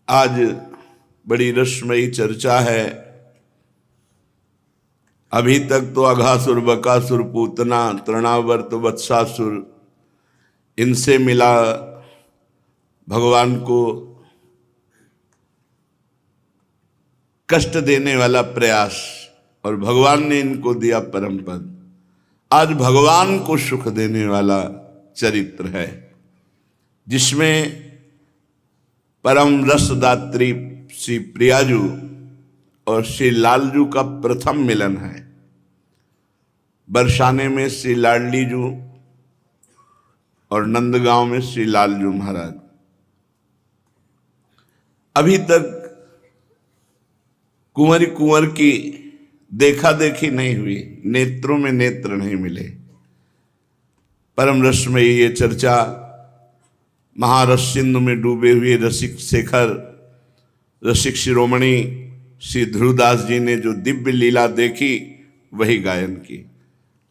आज बड़ी रसमयी चर्चा है। अभी तक तो अघासुर, बकासुर, पूतना, तृणावर्त, वत्सासुर इनसे मिला भगवान को कष्ट देने वाला प्रयास, और भगवान ने इनको दिया परम पद। आज भगवान को सुख देने वाला चरित्र है, जिसमें परम रसदात्री श्री प्रियाजू और श्री लालजू का प्रथम मिलन है। बरसाने में श्री लाडलीजू और नंदगांव में श्री लालजू महाराज। अभी तक कुंवर की देखा देखी नहीं हुई, नेत्रों में नेत्र नहीं मिले। परम रस में ये चर्चा महारस सिंधु में डूबे हुए रसिक शेखर, रसिक शिरोमणि श्री ध्रुवदास जी ने जो दिव्य लीला देखी वही गायन की।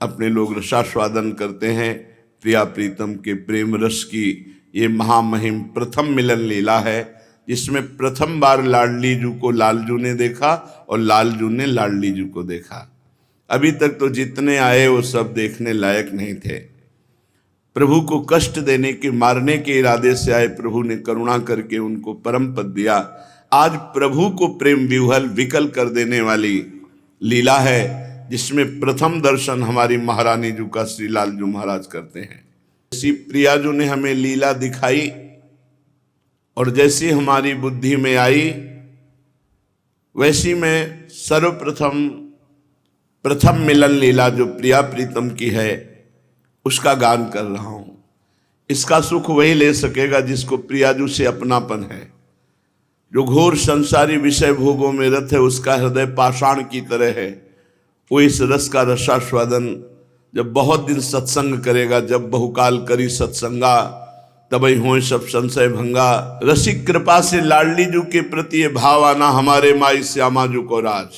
अपने लोग रसास्वादन करते हैं। प्रिया प्रीतम के प्रेम रस की ये महामहिम प्रथम मिलन लीला है, जिसमें प्रथम बार लाडलीजू को लालजू ने देखा और लालजू ने लाडलीजू को देखा। अभी तक तो जितने आए वो सब देखने लायक नहीं थे। प्रभु को कष्ट देने के, मारने के इरादे से आए, प्रभु ने करुणा करके उनको परम पद दिया। आज प्रभु को प्रेम विह्वल विकल कर देने वाली लीला है, जिसमें प्रथम दर्शन हमारी महारानी जी का श्री लालजू महाराज करते हैं। श्री प्रियाजू ने हमें लीला दिखाई और जैसी हमारी बुद्धि में आई वैसी मैं सर्वप्रथम प्रथम मिलन लीला जो प्रिया प्रीतम की है उसका गान कर रहा हूं। इसका सुख वही ले सकेगा जिसको प्रियाजू से अपनापन है। जो घोर संसारी विषय भोगों में रत है, उसका हृदय पाषाण की तरह है। वो इस रस का रसास्वादन जब बहुत दिन सत्संग करेगा, जब बहुकाल करी सत्संगा तबई हो सब संशय भंगा। रसिक कृपा से लाडलीजू के प्रति ये भाव आना, हमारे माई श्यामाजू को राज,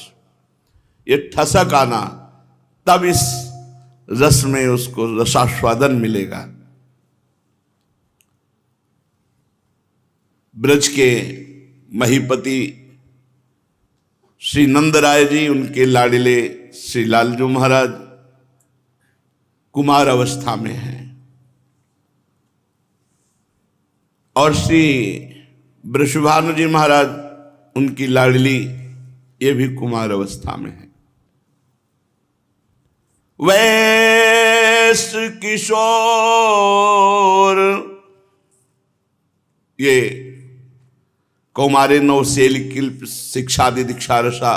ये ठसक आना, तब इस रस में उसको रसास्वादन मिलेगा। ब्रज के महीपति श्री नंदराय जी, उनके लाडले श्री लालजू महाराज कुमार अवस्था में हैं, और श्री वृषभानु जी महाराज उनकी लाडली ये भी कुमार अवस्था में है। वैस किशोर ये कौमारे नवसेल किल्प शिक्षादि दीक्षा रसा,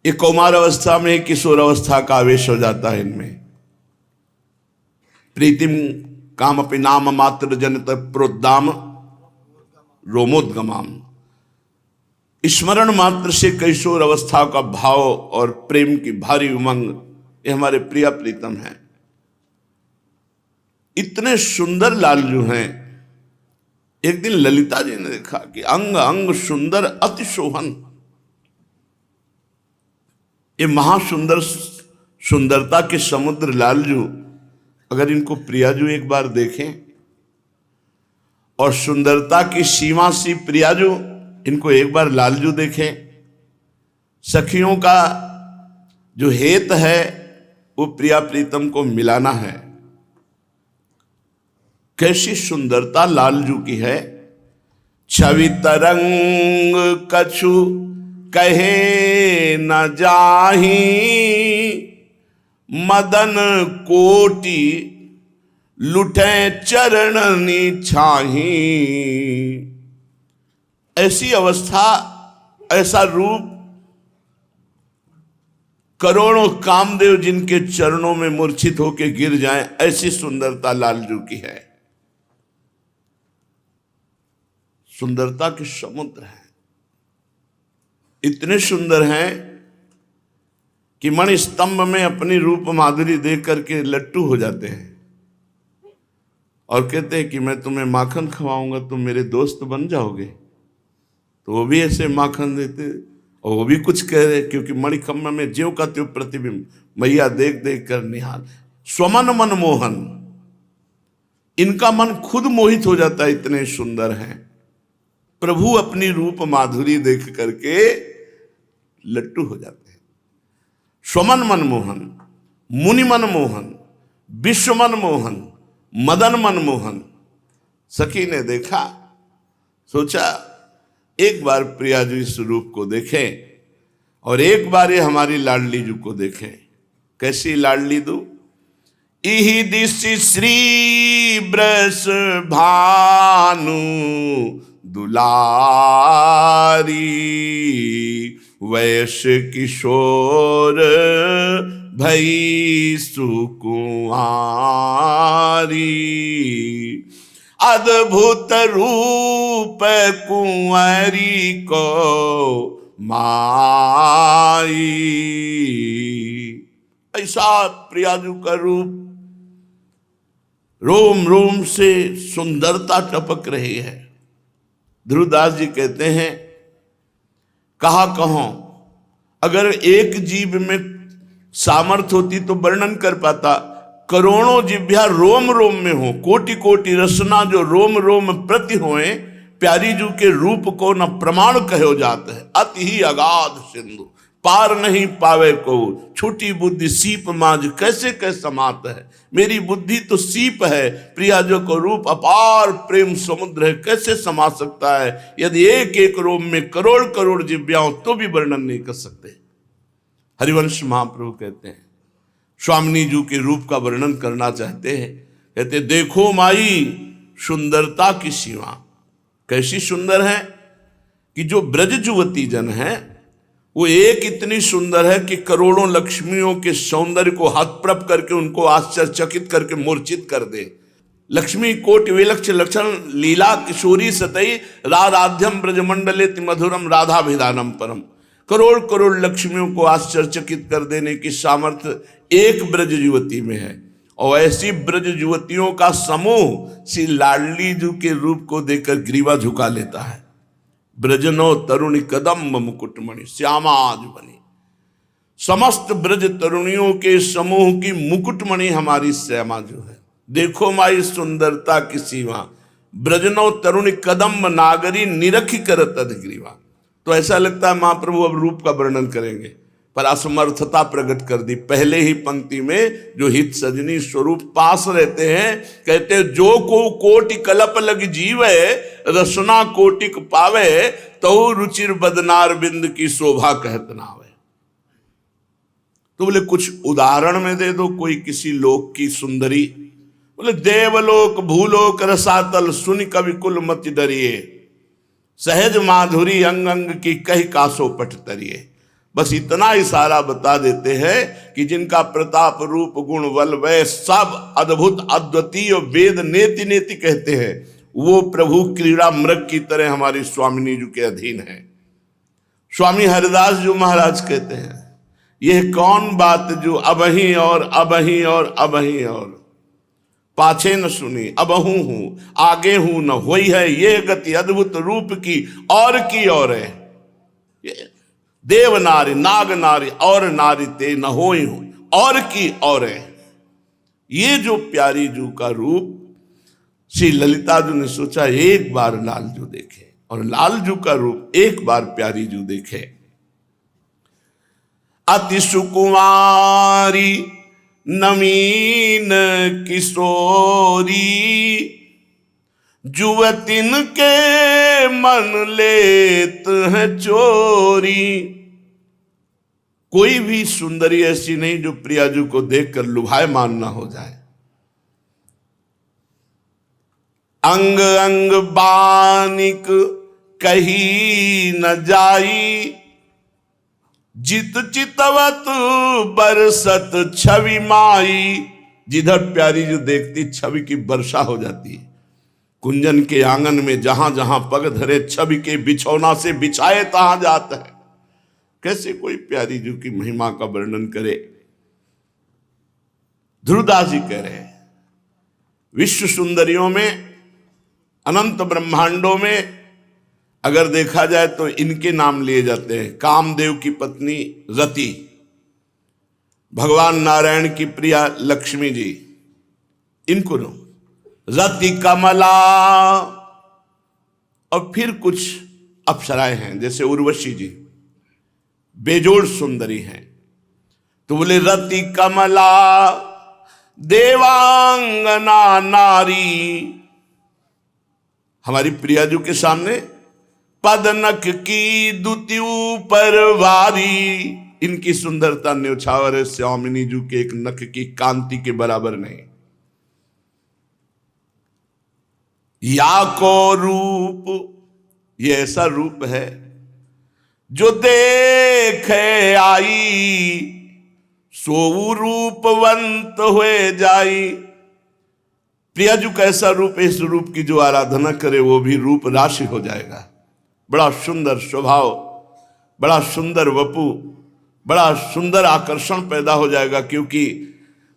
ये कौमार अवस्था में किशोर अवस्था का आवेश हो जाता है इनमें। प्रीतिम काम अपि नाम मात्र जनत प्रोद्दाम रोमोद्गमाम। स्मरण मात्र से किशोर अवस्था का भाव और प्रेम की भारी उमंग, ये हमारे प्रिया प्रीतम हैं। इतने सुंदर लालजू हैं। एक दिन ललिता जी ने देखा कि अंग अंग सुंदर अति शोभन। ये महासुंदर सुंदरता के समुद्र लालजू, अगर इनको प्रियाजू एक बार देखें, और सुंदरता की सीमा सी प्रियाजू, इनको एक बार लालजू देखें। सखियों का जो हेत है वो प्रिया प्रीतम को मिलाना है। कैसी सुंदरता लालजू की है। छवि तरंग कछु कहे न जाही, मदन कोटि लुटे चरणनी छाही। ऐसी अवस्था, ऐसा रूप, करोड़ों कामदेव जिनके चरणों में मूर्छित होकर गिर जाएं, ऐसी सुंदरता लालजू की है। सुंदरता के समुद्र हैं। इतने सुंदर हैं कि मणि स्तंभ में अपनी रूप माधुरी देख करके लट्टू हो जाते हैं और कहते हैं कि मैं तुम्हें माखन खवाऊंगा, तुम मेरे दोस्त बन जाओगे। तो वो भी ऐसे माखन देते और वो भी कुछ कह रहे, क्योंकि मणिखम्भ में ज्यों का त्यों प्रतिबिंब, मैया देख देख कर निहाल। स्वमन मन मोहन, इनका मन खुद मोहित हो जाता है, इतने सुंदर हैं। प्रभु अपनी रूप माधुरी देख करके लट्टू हो जाते हैं। स्वमन मनमोहन, मुनि मनमोहन, विश्व मनमोहन, मदन मनमोहन। सखी ने देखा, सोचा एक बार प्रिया जी इस रूप को देखें और एक बार ये हमारी लाडली जी को देखें। कैसी लाडली दू? इहि दिशि श्री ब्रस भानु दुलारी, वैश किशोर भई सुकुमारी, अद्भुत रूप कुंवरी को माई। ऐसा प्रियाजू का रूप, रोम रोम से सुंदरता टपक रही है। ध्रुवदास जी कहते हैं, कहा कहो अगर एक जीव में सामर्थ्य होती तो वर्णन कर पाता। करोड़ों जिभ्या रोम रोम में हो, कोटि कोटि रसना जो रोम रोम प्रति होए, प्यारी जू के रूप को न प्रमाण कहो जात है। अति ही अगाध सिंधु पार नहीं पावे को, छोटी बुद्धि सीप मांझ कैसे कैसे समात है। मेरी बुद्धि तो सीप है, प्रिया जो को रूप अपार प्रेम समुद्र है, कैसे समा सकता है। यदि एक एक रोम में करोड़ करोड़ जिव्याओं तो भी वर्णन नहीं कर सकते। हरिवंश महाप्रभु कहते हैं, स्वामिनी जी के रूप का वर्णन करना चाहते हैं, कहते देखो माई सुंदरता की सीमा। कैसी सुंदर है कि जो ब्रज युवती जन है वो एक इतनी सुंदर है कि करोड़ों लक्ष्मियों के सौंदर्य को हतप्रभ करके उनको आश्चर्यचकित करके मूर्छित कर दे। लक्ष्मी कोटि विलक्ष लक्षण लीला किशोरी सतई, राधाध्यम ब्रजमंडले मधुरम राधाभिधानम परम। करोड़ करोड़ लक्ष्मियों को आश्चर्यचकित कर देने की सामर्थ्य एक ब्रज युवती में है। और ऐसी ब्रज युवतियों का समूह श्री लाडली जी के रूप को देखकर ग्रीवा झुका लेता है। ब्रजनो तरुणी कदम्ब मुकुटमणि श्यामाज बनी। समस्त ब्रज तरुणियों के समूह की मुकुटमणि हमारी श्यामा जो है। देखो माई सुंदरता की सीमा, ब्रजनो तरुणी कदम्ब नागरी निरखी करत अधिग्रीवा। तो ऐसा लगता है महाप्रभु अब रूप का वर्णन करेंगे, पर असमर्थता प्रकट कर दी। पहले ही पंक्ति में जो हित सजनी स्वरूप पास रहते हैं, कहते जो को कोटि कलप लग जीवे, रसना कोटिक पावे, तो रुचिर बदनार बिंद की शोभा कहत नावे। तो बोले कुछ उदाहरण में दे दो कोई किसी लोक की सुंदरी। बोले देवलोक भूलोक रसातल सुनि कवि कुल मति डरिए, सहज माधुरी अंग अंग की कही कासो पट तरिए। बस इतना इशारा बता देते हैं कि जिनका प्रताप रूप गुण बल वह सब अद्भुत अद्वितीय वेद नेति नेति कहते हैं, वो प्रभु क्रीड़ा मृग की तरह हमारी स्वामिनी जी के अधीन है। स्वामी हरिदास जी महाराज कहते हैं, यह कौन बात जो अबही और अबही और अबही और, पाछे न सुनी अबहू हूं आगे हूं न होई है, ये गति अद्भुत रूप की और है। देव नारी नाग नारी और नारी ते न होई हूं और की और है। ये जो प्यारी जू का रूप श्री ललिता जू ने सोचा एक बार लाल जू देखे, और लाल जू का रूप एक बार प्यारी जू देखे। अति सुकुमारी नवीन किशोरी, जुवतिन के मन लेत है चोरी। कोई भी सुंदरी ऐसी नहीं जो प्रियाजू को देखकर लुभायमान ना हो जाए। अंग अंग बानिक कही न जाई, जित चितवत बरसत छवि माई। जिधर प्यारी जो देखती छवि की वर्षा हो जाती है। कुंजन के आंगन में जहां जहां पग धरे, छवि के बिछौना से बिछाए तहां जाता है। कैसे कोई प्यारी जू की महिमा का वर्णन करे। ध्रुवदास जी कह रहे हैं, विश्व सुंदरियों में, अनंत ब्रह्मांडों में अगर देखा जाए तो इनके नाम लिए जाते हैं। कामदेव की पत्नी रति, भगवान नारायण की प्रिया लक्ष्मी जी, इनको रति कमला और फिर कुछ अप्सराएं हैं, जैसे उर्वशी जी बेजोड़ सुंदरी हैं। तो बोले रति कमला देवांगना नारी, हमारी प्रियाजू के सामने पदनक की दुत्यु परवारी, इनकी सुंदरता न्यौछावर है श्यामिनी जू के एक नख की कांति के बराबर नहीं। या को रूप, ये ऐसा रूप है जो देखे आई, सो रूपवंत हुए जाई। प्रियाजू का ऐसा रूप, इस रूप की जो आराधना करे वो भी रूप राशि हो जाएगा। बड़ा सुंदर स्वभाव, बड़ा सुंदर वपु, बड़ा सुंदर आकर्षण पैदा हो जाएगा, क्योंकि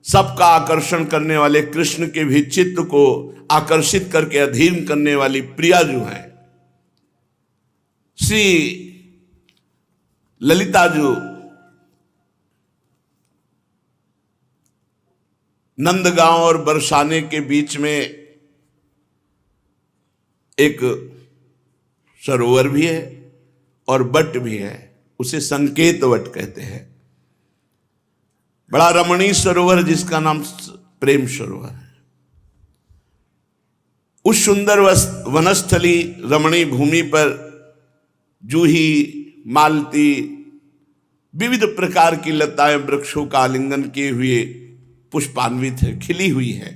सबका आकर्षण करने वाले कृष्ण के भी चित्त को आकर्षित करके अधीन करने वाली प्रियाजू हैं। श्री ललिताजू नंदगांव और बरसाने के बीच में एक सरोवर भी है और बट भी है, उसे संकेत वट कहते हैं। बड़ा रमणीय सरोवर जिसका नाम प्रेम सरोवर है। उस सुंदर वनस्थली रमणीय भूमि पर जूही, मालती, विविध प्रकार की लताएं वृक्षों का आलिंगन किए हुए पुष्पान्वित है, खिली हुई है।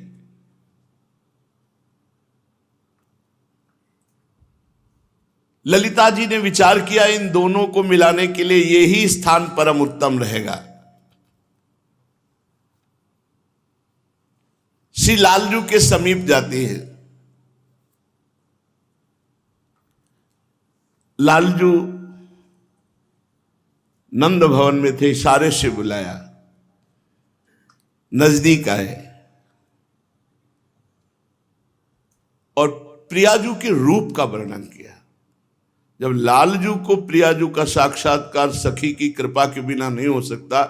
ललिता जी ने विचार किया इन दोनों को मिलाने के लिए यही स्थान परम उत्तम रहेगा। श्री लालजू के समीप जाती है। लालजू नंद भवन में थे, इशारे से बुलाया, नजदीक आए और प्रियाजू के रूप का वर्णन किया। जब लालजू को प्रियाजू का साक्षात्कार सखी की कृपा के बिना नहीं हो सकता,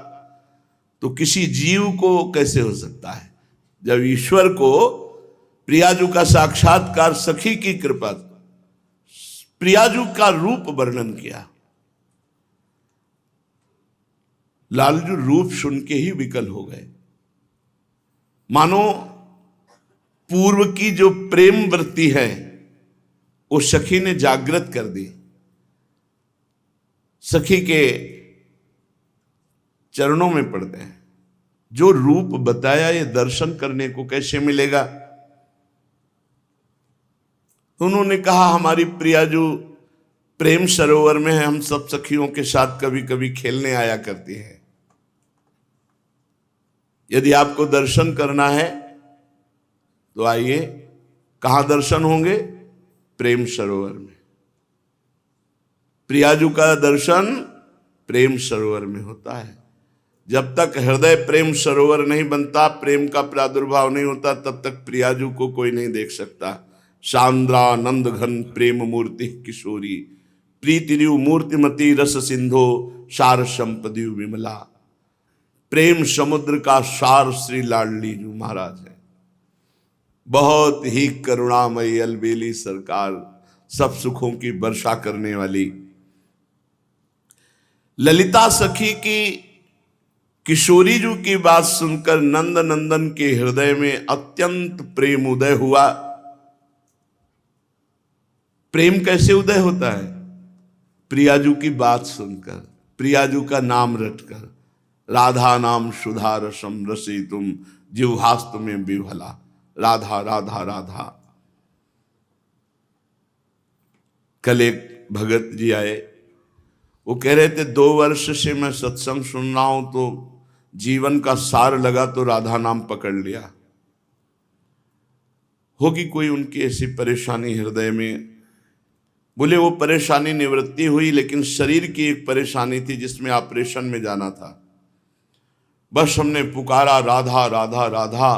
तो किसी जीव को कैसे हो सकता है। जब ईश्वर को प्रियाजू का साक्षात्कार सखी की कृपा, प्रियाजू का रूप वर्णन किया, लालजू रूप सुन के ही विकल हो गए। मानो पूर्व की जो प्रेम वृत्ति है वो सखी ने जागृत कर दी। सखी के चरणों में पड़ते हैं। जो रूप बताया ये दर्शन करने को कैसे मिलेगा। उन्होंने कहा हमारी प्रियाजू प्रेम सरोवर में है, हम सब सखियों के साथ कभी कभी खेलने आया करती है। यदि आपको दर्शन करना है तो आइए। कहां दर्शन होंगे? प्रेम सरोवर में। प्रियाजू का दर्शन प्रेम सरोवर में होता है। जब तक हृदय प्रेम सरोवर नहीं बनता, प्रेम का प्रादुर्भाव नहीं होता, तब तक प्रियाजू को कोई नहीं देख सकता। सांद्रानंद घन प्रेम मूर्ति किशोरी, प्रीतिरु मूर्तिमती रस सिंधो सार संपदि विमला। प्रेम समुद्र का सार श्री लाडली जी महाराज है। बहुत ही करुणामयी अलबेली सरकार, सब सुखों की वर्षा करने वाली। ललिता सखी की किशोरी जी की बात सुनकर नंद नंदन के हृदय में अत्यंत प्रेम उदय हुआ। प्रेम कैसे उदय होता है? प्रियाजू की बात सुनकर, प्रियाजू का नाम रटकर। राधा नाम सुधा रसम रसी तुम जिह्वास्त में विभला। राधा राधा राधा। कल एक भगत जी आए, वो कह रहे थे 2 वर्ष से मैं सत्संग सुन रहा हूं तो जीवन का सार लगा तो राधा नाम पकड़ लिया। होगी कोई उनकी ऐसी परेशानी हृदय में। बोले वो परेशानी निवृत्ति हुई, लेकिन शरीर की एक परेशानी थी जिसमें ऑपरेशन में जाना था। बस हमने पुकारा राधा राधा राधा।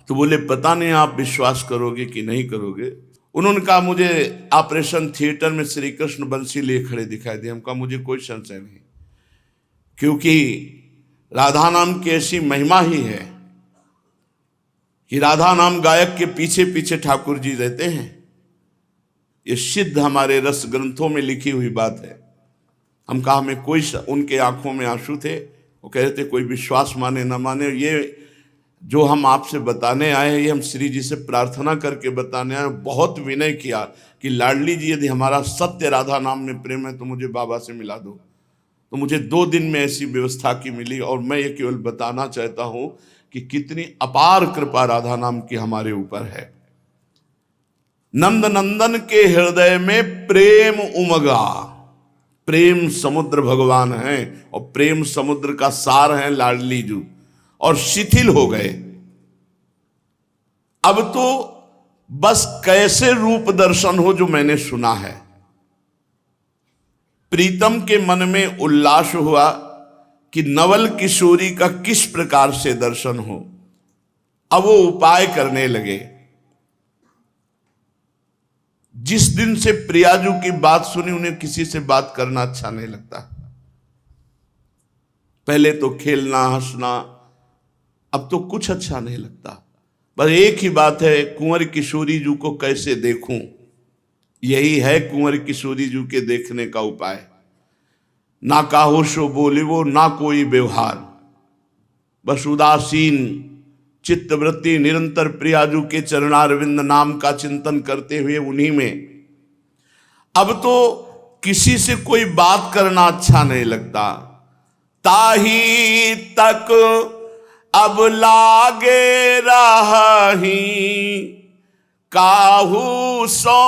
तो बोले पता नहीं आप विश्वास करोगे कि नहीं करोगे। उन्होंने कहा मुझे ऑपरेशन थिएटर में श्री कृष्ण बंसी लिए खड़े दिखाई दिए। हम कहा मुझे कोई संशय नहीं, क्योंकि राधा नाम की ऐसी महिमा ही है कि राधा नाम गायक के पीछे पीछे ठाकुर जी रहते हैं। ये सिद्ध हमारे रस ग्रंथों में लिखी हुई बात है। हम कहा हमें कोई उनके आंखों में आंसू थे, वो कह रहे थे कोई विश्वास माने न माने, ये जो हम आपसे बताने आए हैं ये हम श्री जी से प्रार्थना करके बताने आए। बहुत विनय किया कि लाडली जी यदि हमारा सत्य राधा नाम में प्रेम है तो मुझे बाबा से मिला दो। तो मुझे 2 दिन में ऐसी व्यवस्था की मिली, और मैं ये केवल बताना चाहता हूं कि कितनी अपार कृपा राधा नाम की हमारे ऊपर है। नंद नंदन के हृदय में प्रेम उमगा, प्रेम समुद्र भगवान है, और प्रेम समुद्र का सार है लाडली जी, और शिथिल हो गए। अब तो बस कैसे रूप दर्शन हो जो मैंने सुना है। प्रीतम के मन में उल्लास हुआ कि नवल किशोरी का किस प्रकार से दर्शन हो। अब वो उपाय करने लगे। जिस दिन से प्रियाजू की बात सुनी उन्हें किसी से बात करना अच्छा नहीं लगता। पहले तो खेलना हंसना, अब तो कुछ अच्छा नहीं लगता। बस एक ही बात है, कुंवर किशोरी जू को कैसे देखूं। यही है कुंवर किशोरी जू के देखने का उपाय। ना काहो सो बोले वो, ना कोई व्यवहार, बस उदासीन चित्तवृत्ति निरंतर प्रियाजू के चरणारविंद नाम का चिंतन करते हुए उन्हीं में। अब तो किसी से कोई बात करना अच्छा नहीं लगता। ताही तक अब लागे रही, काहू सो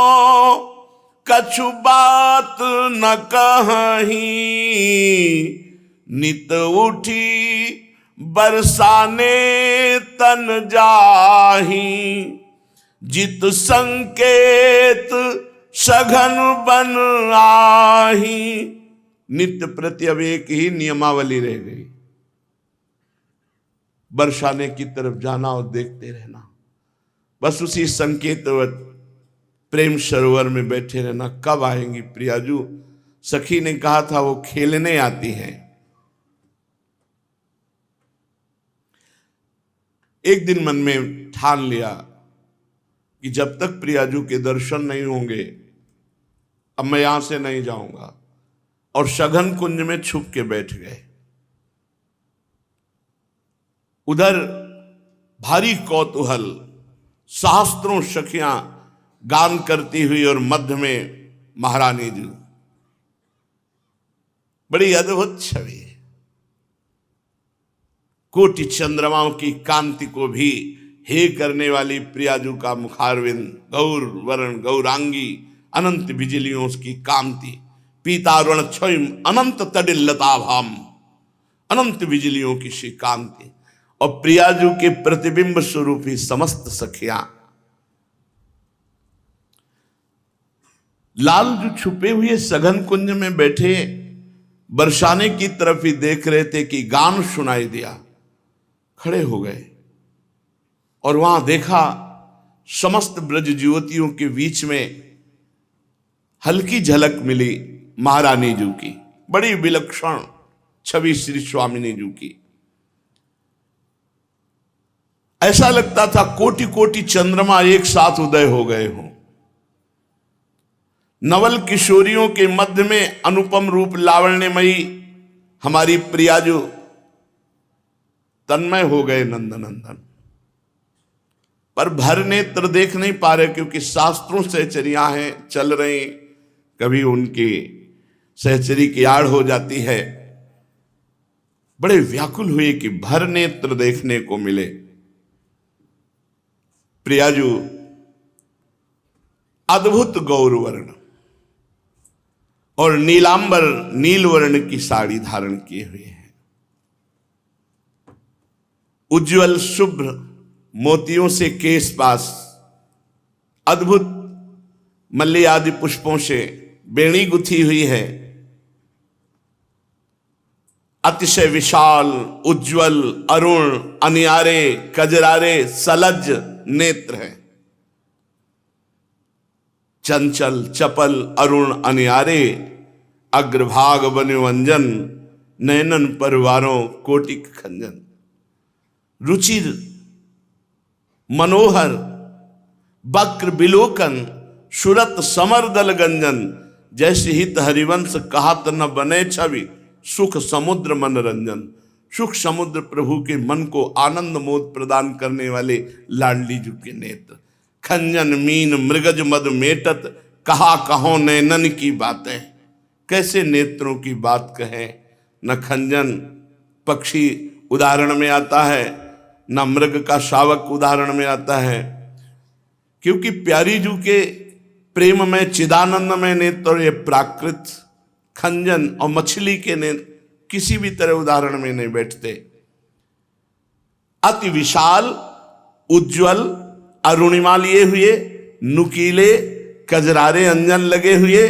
कछु बात न कहीं, नित उठी बरसाने तन जाही, जित संकेत सघन बन आही। नित्य प्रति अब एक ही नियमावली रह गई, बरसाने की तरफ जाना और देखते रहना, बस उसी संकेतवत प्रेम सरोवर में बैठे रहना। कब आएंगी प्रियाजू? सखी ने कहा था वो खेलने आती हैं। एक दिन मन में ठान लिया कि जब तक प्रियाजू के दर्शन नहीं होंगे अब मैं यहां से नहीं जाऊंगा, और सघन कुंज में छुप के बैठ गए। उधर भारी कौतूहल, सहस्त्रों सखियां गान करती हुई, और मध्य में महारानी जी। बड़ी अद्भुत छवि। कोटि चंद्रमाओं की कांति को भी हे करने वाली प्रियाजू का मुखारविंद, गौर वर्ण गौरांगी, अनंत बिजलियों की कांति, पीतारुण क्षय अनंत तडिल लताभाम, अनंत बिजलियों की सी कांति, और प्रियाजू के प्रतिबिंब स्वरूप ही समस्त सखियां। लालजू छुपे हुए सघन कुंज में बैठे बरसाने की तरफ ही देख रहे थे कि गान सुनाई दिया। खड़े हो गए और वहां देखा समस्त ब्रज युवतियों के बीच में हल्की झलक मिली महारानी जू की। बड़ी विलक्षण छवि श्री स्वामिनी जू की। ऐसा लगता था कोटि कोटि चंद्रमा एक साथ उदय हो गए हों। नवल किशोरियों के मध्य में अनुपम रूप लावण्यमयी हमारी प्रियाजू तन्मय हो गए नंदनंदन। पर भर नेत्र देख नहीं पा रहे, क्योंकि शास्त्रों सहचरियां हैं चल रही, कभी उनकी सहचरी की आड़ हो जाती है। बड़े व्याकुल हुए कि भर नेत्र देखने को मिले। प्रियाजू अद्भुत गौरवर्ण और नीलांबर नील वर्ण की साड़ी धारण किए हुए हैं। उज्जवल शुभ्र मोतियों से केश पास, अद्भुत मल्ली आदि पुष्पों से बेणी गुथी हुई है। अतिशय विशाल उज्जवल अरुण अनियारे कजरारे सलज नेत्र है। चंचल चपल अरुण अनियारे अग्रभाग बनिवंजन, नयनन परवारों कोटिक खंजन। रुचिर मनोहर वक्र बिलोकन सुरत समर दल गंजन, जैसे हित हरिवंश कहत न बने छवि, सुख समुद्र मनोरंजन। सुख समुद्र प्रभु के मन को आनंद मोद प्रदान करने वाले लाडली जी के नेत्र। खंजन मीन मृगज मद मेटत, कहा कहो नैनन की बातें। कैसे नेत्रों की बात कहें। न खंजन पक्षी उदाहरण में आता है, न मृग का शावक उदाहरण में आता है, क्योंकि प्यारी जू के प्रेम में चिदानंद में नेत्र ये प्राकृत खंजन और मछली के नेत्र किसी भी तरह उदाहरण में नहीं बैठते। अति विशाल उज्जवल अरुणिमा लिए हुए, नुकीले कजरारे अंजन लगे हुए,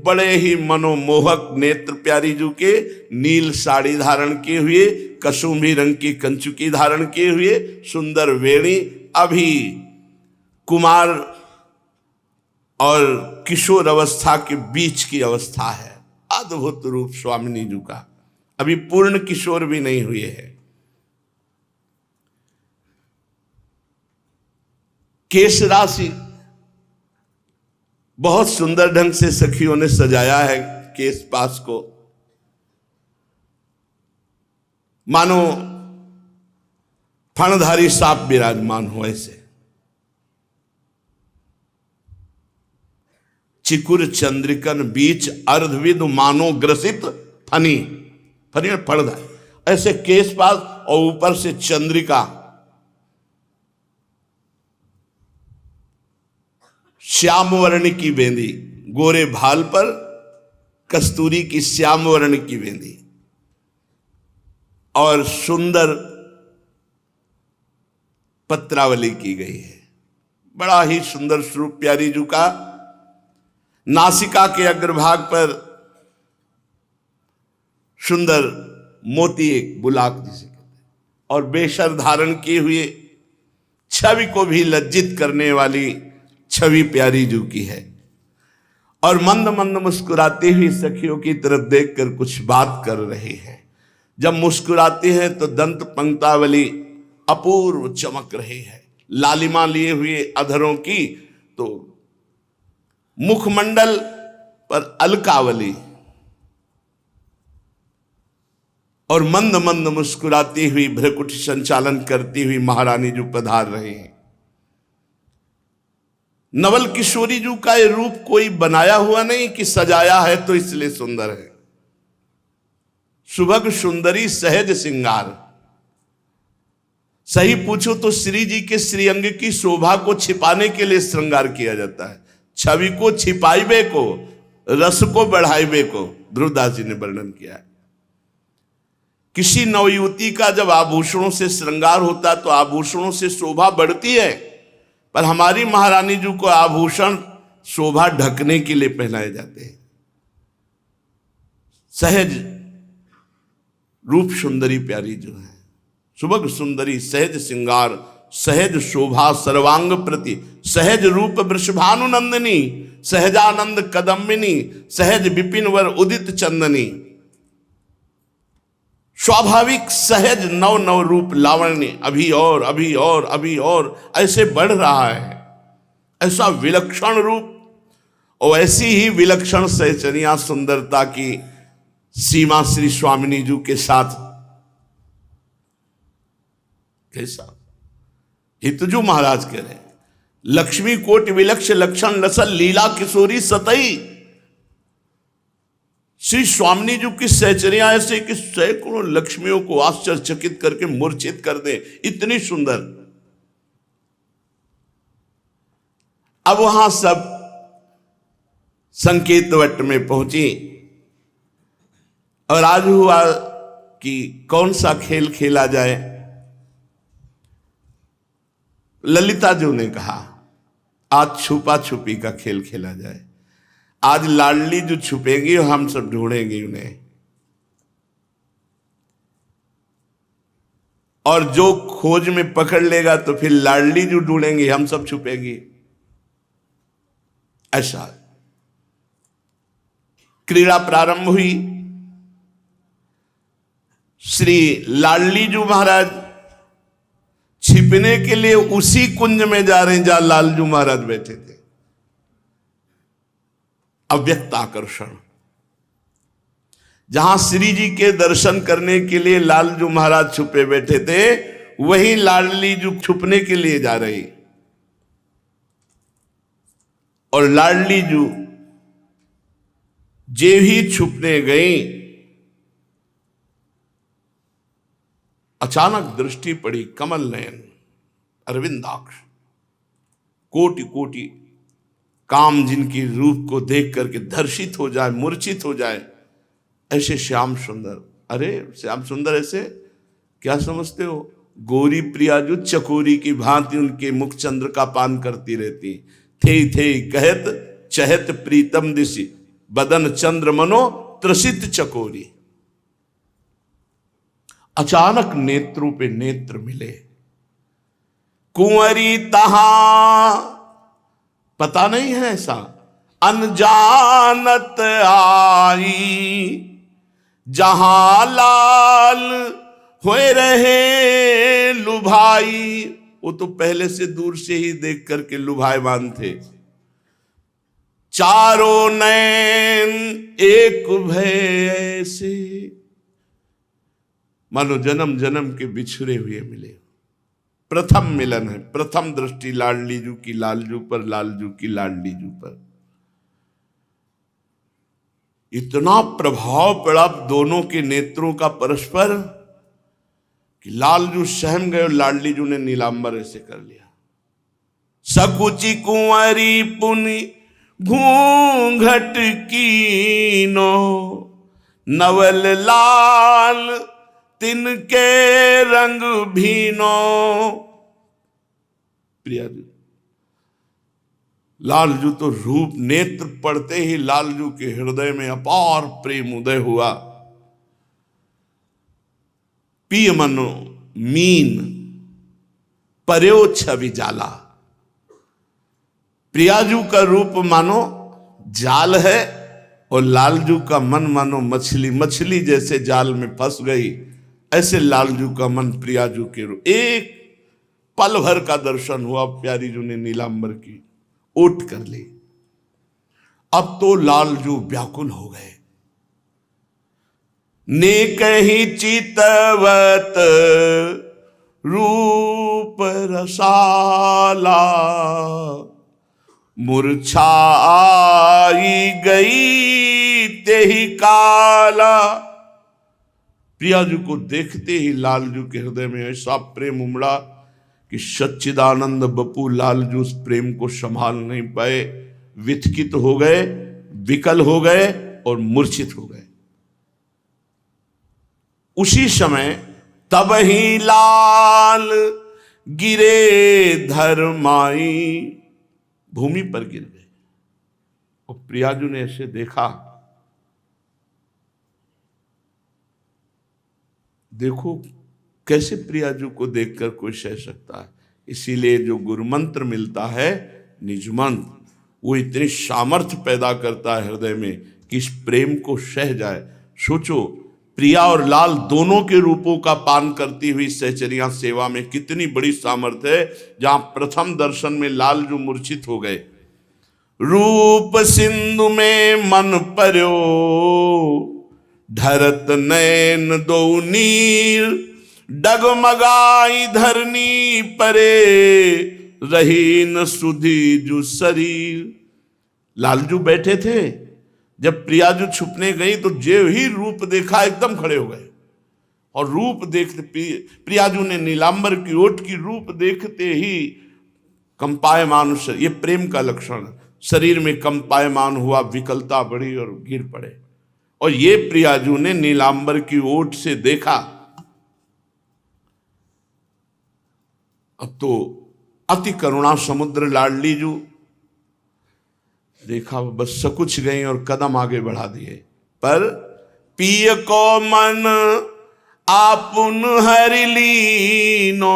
बड़े ही मनोमोहक नेत्र प्यारी जू के, नील साड़ी धारण किए हुए, कसुम्भी रंग की कंचुकी धारण किए हुए, सुंदर वेणी, अभी कुमार और किशोर अवस्था के बीच की अवस्था है। अद्भुत रूप स्वामिनी जू का, अभी पूर्ण किशोर भी नहीं हुए हैं। केश राशि बहुत सुंदर ढंग से सखियों ने सजाया है केश पास को, मानो फणधारी सांप विराजमान हो ऐसे। चिकुर चंद्रिकन बीच अर्धविद मानो ग्रसित फनी, फनी में फणधारी, ऐसे केश पास और ऊपर से चंद्रिका, श्याम वर्ण की बेंदी, गोरे भाल पर कस्तूरी की श्याम वर्ण की बेंदी, और सुंदर पत्रावली की गई है। बड़ा ही सुंदर स्वरूप प्यारी जू का। नासिका के अग्रभाग पर सुंदर मोती, एक बुलाक जिसे कहते हैं, और बेशर धारण किए हुए, छवि को भी लज्जित करने वाली छवि प्यारी जू की है। और मंद मंद मुस्कुराती हुई सखियों की तरफ देखकर कुछ बात कर रही है। जब मुस्कुराती है तो दंत पंक्तावली अपूर्व चमक रही है, लालिमा लिए हुए अधरों की, तो मुखमंडल पर अलकावली, और मंद मंद मुस्कुराती हुई भ्रकुटी संचालन करती हुई महारानी जू पधार रहे हैं। नवल किशोरी जू का ये रूप कोई बनाया हुआ नहीं कि सजाया है तो इसलिए सुंदर है। सुभग सुंदरी सहज सिंगार। सही पूछो तो श्री जी के श्रीअंग की शोभा को छिपाने के लिए श्रृंगार किया जाता है। छवि को छिपाइबे को, रस को बढ़ाइबे को ध्रुवदास जी ने वर्णन किया है। किसी नवयुवती का जब आभूषणों से श्रृंगार होता है तो आभूषणों से शोभा बढ़ती है, पर हमारी महारानी जी को आभूषण शोभा ढकने के लिए पहनाए जाते हैं। सहज रूप सुंदरी प्यारी जो है, सुभग सुंदरी सहज सिंगार, सहज शोभा सर्वांग प्रति, सहज रूप वृषभानु नंदिनी, सहजानंद कदम्बिनी, सहज विपिन वर उदित चंदनी। स्वाभाविक सहज नव नव रूप लावण्य अभी और अभी और अभी और ऐसे बढ़ रहा है। ऐसा विलक्षण रूप और ऐसी ही विलक्षण सहचर्या सुंदरता की सीमा श्री स्वामिनी जी के साथ कैसा हितजू महाराज कह रहे हैं, लक्ष्मी कोट विलक्ष लक्षण लसल लीला किशोरी सतई। श्री स्वामिनी जी की सहचर्या ऐसे कि सैकड़ों लक्ष्मियों को आश्चर्यचकित करके मूर्छित कर दे, इतनी सुंदर। अब वहां सब संकेत वट में पहुंची और आज हुआ कि कौन सा खेल खेला जाए। ललिता जी ने कहा आज छुपा छुपी का खेल खेला जाए। आज लाडली जो छुपेंगी हम सब ढूंढेंगे उन्हें, और जो खोज में पकड़ लेगा तो फिर लाडली जो ढूंढेंगे, हम सब छुपेंगे। ऐसा क्रीड़ा प्रारंभ हुई। श्री लाडली जी महाराज छिपने के लिए उसी कुंज में जा रहे हैं जहां लालजू महाराज बैठे थे। अव्यक्त आकर्षण। जहां श्री जी के दर्शन करने के लिए लालजू महाराज छुपे बैठे थे, वही लाडली जो छुपने के लिए जा रही, और लाडली जो जे ही छुपने गई, अचानक दृष्टि पड़ी कमल नयन अरविंदाक्ष, कोटि कोटि काम जिनकी रूप को देख करके धर्षित हो जाए, मूर्छित हो जाए, ऐसे श्याम सुंदर। अरे श्याम सुंदर ऐसे क्या समझते हो? गोरी प्रिया जो चकोरी की भांति उनके मुख चंद्र का पान करती रहती, थे कहत चहत प्रीतम दिशि, बदन चंद्र मनो त्रसित चकोरी। अचानक नेत्रों पे नेत्र मिले। कुंवरी तहां, पता नहीं है ऐसा, अनजानत आई, जहां लाल होए रहे लुभाई। वो तो पहले से दूर से ही देख करके लुभायमान थे। चारों नैन एक भय ऐसे, मानो जन्म जन्म के बिछड़े हुए मिले। प्रथम मिलन है, प्रथम दृष्टि लाडली जू की लालजू पर, लालजू की लाडली जू पर। इतना प्रभाव पड़ा दोनों के नेत्रों का परस्पर कि लालजू सहम गए और लाडली जू ने नीलांबर ऐसे कर लिया। सकुची कुंवरी पुनि घूंघट कीनो, नवल लाल तिनके रंग भीनो। प्रिया जी, लालजू तो रूप नेत्र पड़ते ही लालजू के हृदय में अपार प्रेम उदय हुआ। पिय मनो मीन पर्यो छवि जाला। प्रियाजू का रूप मानो जाल है और लालजू का मन मानो मछली, मछली जैसे जाल में फंस गई, ऐसे लालजू का मन प्रियाजू के रूप। एक पल भर का दर्शन हुआ, प्यारी जू ने नीलांबर की ओट कर ली। अब तो लालजू व्याकुल हो गए। ने कहीं चितवत रूप रसाला, मूर्छा आई गई तेहि काला। प्रियाजू को देखते ही लालजू के हृदय में ऐसा प्रेम उमड़ा कि सच्चिदानंद बपू लालजू उस प्रेम को संभाल नहीं पाए, विचकित हो गए, विकल हो गए और मूर्छित हो गए। उसी समय तब ही लाल गिरे धर्माई, भूमि पर गिर गए। और प्रियाजू ने ऐसे देखा, देखो कैसे प्रियाजू को देखकर कोई सह सकता है। इसीलिए जो गुरु मंत्र मिलता है निज मंत्र, वो इतनी सामर्थ्य पैदा करता है हृदय में कि इस प्रेम को सह जाए। सोचो, प्रिया और लाल दोनों के रूपों का पान करती हुई सहचरिया सेवा में कितनी बड़ी सामर्थ्य है। जहां प्रथम दर्शन में लालजू मूर्छित हो गए, रूप सिंधु में मन पर्यो, धरत नैन दो नीर, डगमगाई धरनी परे, रही न सुधी जु शरीर। लालजू बैठे थे, जब प्रियाजू छुपने गई तो जो ही रूप देखा एकदम खड़े हो गए। और रूप देखते प्रियाजू ने नीलांबर की ओट की रूप देखते ही कंपायमान, ये प्रेम का लक्षण, शरीर में कंपायमान हुआ, विकलता बढ़ी और गिर पड़े। और ये प्रियाजू ने नीलांबर की ओट से देखा। अब तो अति करुणा समुद्र लाडली जू, देखा बस सकुच गई और कदम आगे बढ़ा दिए। पर पिय को मन आपुन हरि लीनो,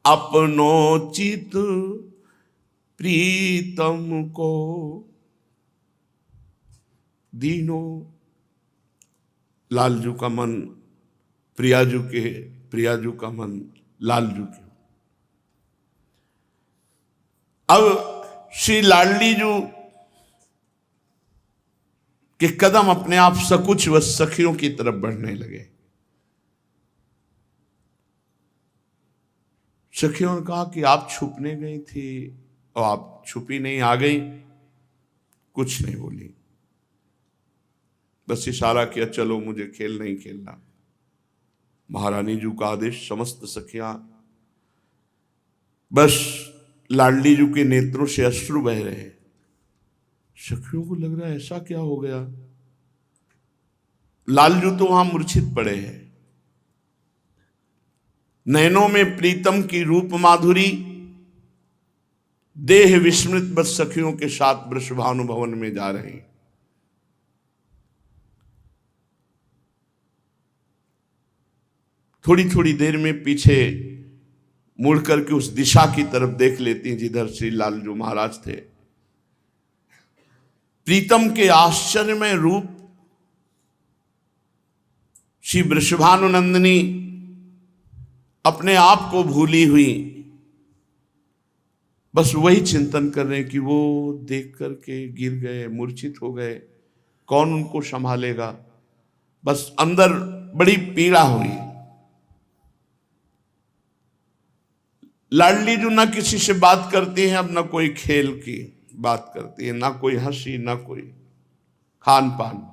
अपनो चित प्रीतम को दीनो। लालजू का मन प्रियाजू के, प्रियाजू का मन लालजू के। अब श्री लाडली जू कि कदम अपने आप सकुच व सखियों की तरफ बढ़ने लगे। सखियों ने कहा कि आप छुपने गई थी और आप छुपी नहीं, आ गई। कुछ नहीं बोली, बस इशारा किया, चलो मुझे खेल नहीं खेलना। महारानी जी का आदेश, समस्त सखियां, बस लाडली जी के नेत्रों से अश्रु बह रहे। सखियों को लग रहा है ऐसा क्या हो गया, लालजू तो वहां मूर्छित पड़े हैं। नयनों में प्रीतम की रूप माधुरी, देह विस्मृत बस सखियों के साथ वृषभानु भवन में जा रहे हैं। थोड़ी थोड़ी देर में पीछे मुड़ करके उस दिशा की तरफ देख लेती हैं जिधर श्री लालजू महाराज थे। प्रीतम के आश्चर्यमय रूप, श्री वृषभानुनंदिनी अपने आप को भूली हुई, बस वही चिंतन कर रहे हैं कि वो देख करके गिर गए, मूर्छित हो गए, कौन उनको संभालेगा। बस अंदर बड़ी पीड़ा हुई। लाडली जो ना किसी से बात करती हैं, अब ना कोई खेल की बात करती है, ना कोई हंसी, ना कोई खान पान।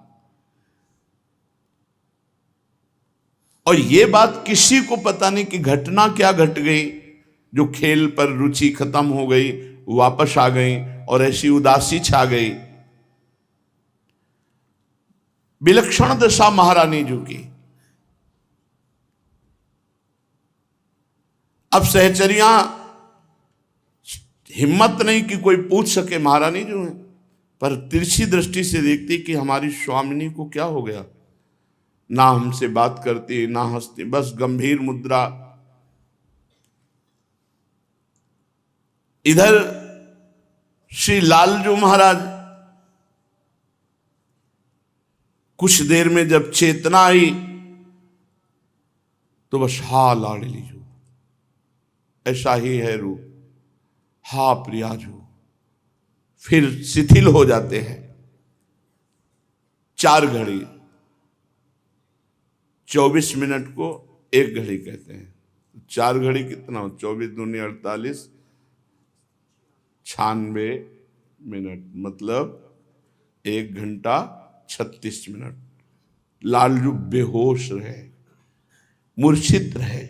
और ये बात किसी को पता नहीं कि घटना क्या घट गई जो खेल पर रुचि खत्म हो गई, वापस आ गई और ऐसी उदासी छा गई। विलक्षण दशा महारानी जी की। अब सहचरियां हिम्मत नहीं कि कोई पूछ सके महारानी जो है, पर तिरछी दृष्टि से देखती कि हमारी स्वामिनी को क्या हो गया, ना हमसे बात करती ना हंसती, बस गंभीर मुद्रा। इधर श्री लालजू महाराज कुछ देर में जब चेतना आई तो बस हा लाडली जू, ऐसा ही है रूप, हा प्रियाजू, फिर शिथिल हो जाते हैं। 4 घड़ी 24 मिनट को 1 घड़ी कहते हैं। 4 घड़ी कितना हो, 24 दूनी 48, 96 मिनट, मतलब 1 घंटा 36 मिनट। लालजू बेहोश रहे, मूर्छित रहे।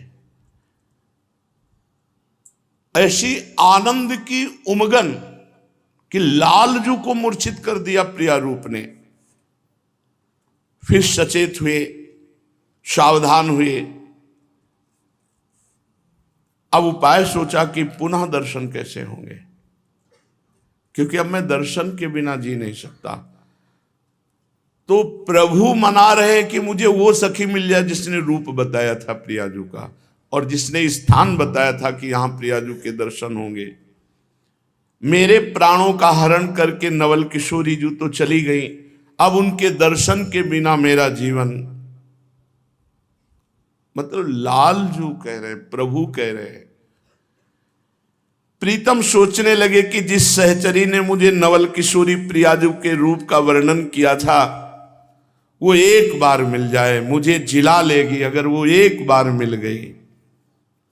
ऐसी आनंद की उमगन कि लालजू को मूर्छित कर दिया प्रिया रूप ने। फिर सचेत हुए, सावधान हुए। अब उपाय सोचा कि पुनः दर्शन कैसे होंगे, क्योंकि अब मैं दर्शन के बिना जी नहीं सकता। तो प्रभु मना रहे कि मुझे वो सखी मिल जाए जिसने रूप बताया था प्रियाजू का, और जिसने स्थान बताया था कि यहां प्रियाजू के दर्शन होंगे। मेरे प्राणों का हरण करके नवल किशोरी जू तो चली गई, अब उनके दर्शन के बिना मेरा जीवन, मतलब लालजू कह रहे, प्रभु कह रहे। प्रीतम सोचने लगे कि जिस सहचरी ने मुझे नवल किशोरी प्रियाजू के रूप का वर्णन किया था, वो एक बार मिल जाए, मुझे जिला लेगी। अगर वो एक बार मिल गई,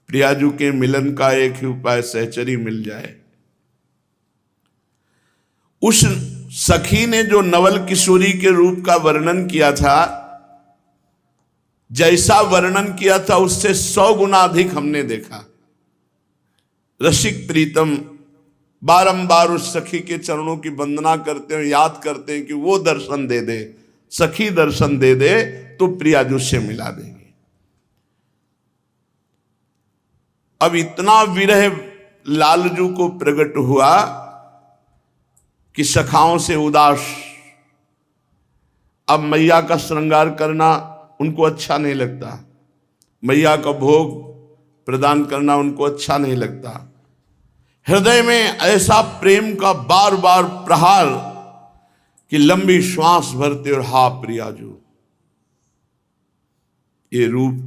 प्रियाजू के मिलन का एक ही उपाय, सहचरी मिल जाए। उस सखी ने जो नवल किशोरी के रूप का वर्णन किया था, जैसा वर्णन किया था उससे 100 गुना अधिक हमने देखा। रसिक प्रीतम बारंबार उस सखी के चरणों की वंदना करते हैं, याद करते हैं कि वो दर्शन दे दे, सखी दर्शन दे दे तो प्रियाजू से मिला देंगे। अब इतना विरह लालजू को प्रकट हुआ कि सखाओं से उदास। अब मैया का श्रृंगार करना उनको अच्छा नहीं लगता, मैया का भोग प्रदान करना उनको अच्छा नहीं लगता। हृदय में ऐसा प्रेम का बार बार प्रहार कि लंबी श्वास भरते और हा प्रियाजू। ये रूप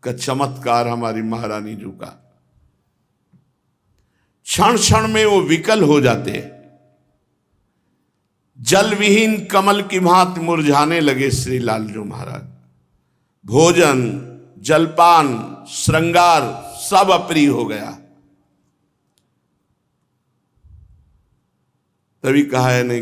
का चमत्कार हमारी महारानी जू का। क्षण क्षण में वो विकल हो जाते, जल विहीन कमल की भांति मुरझाने लगे श्री लालजू महाराज। भोजन, जलपान, श्रृंगार सब अप्रिय हो गया। तभी कहा है, नहीं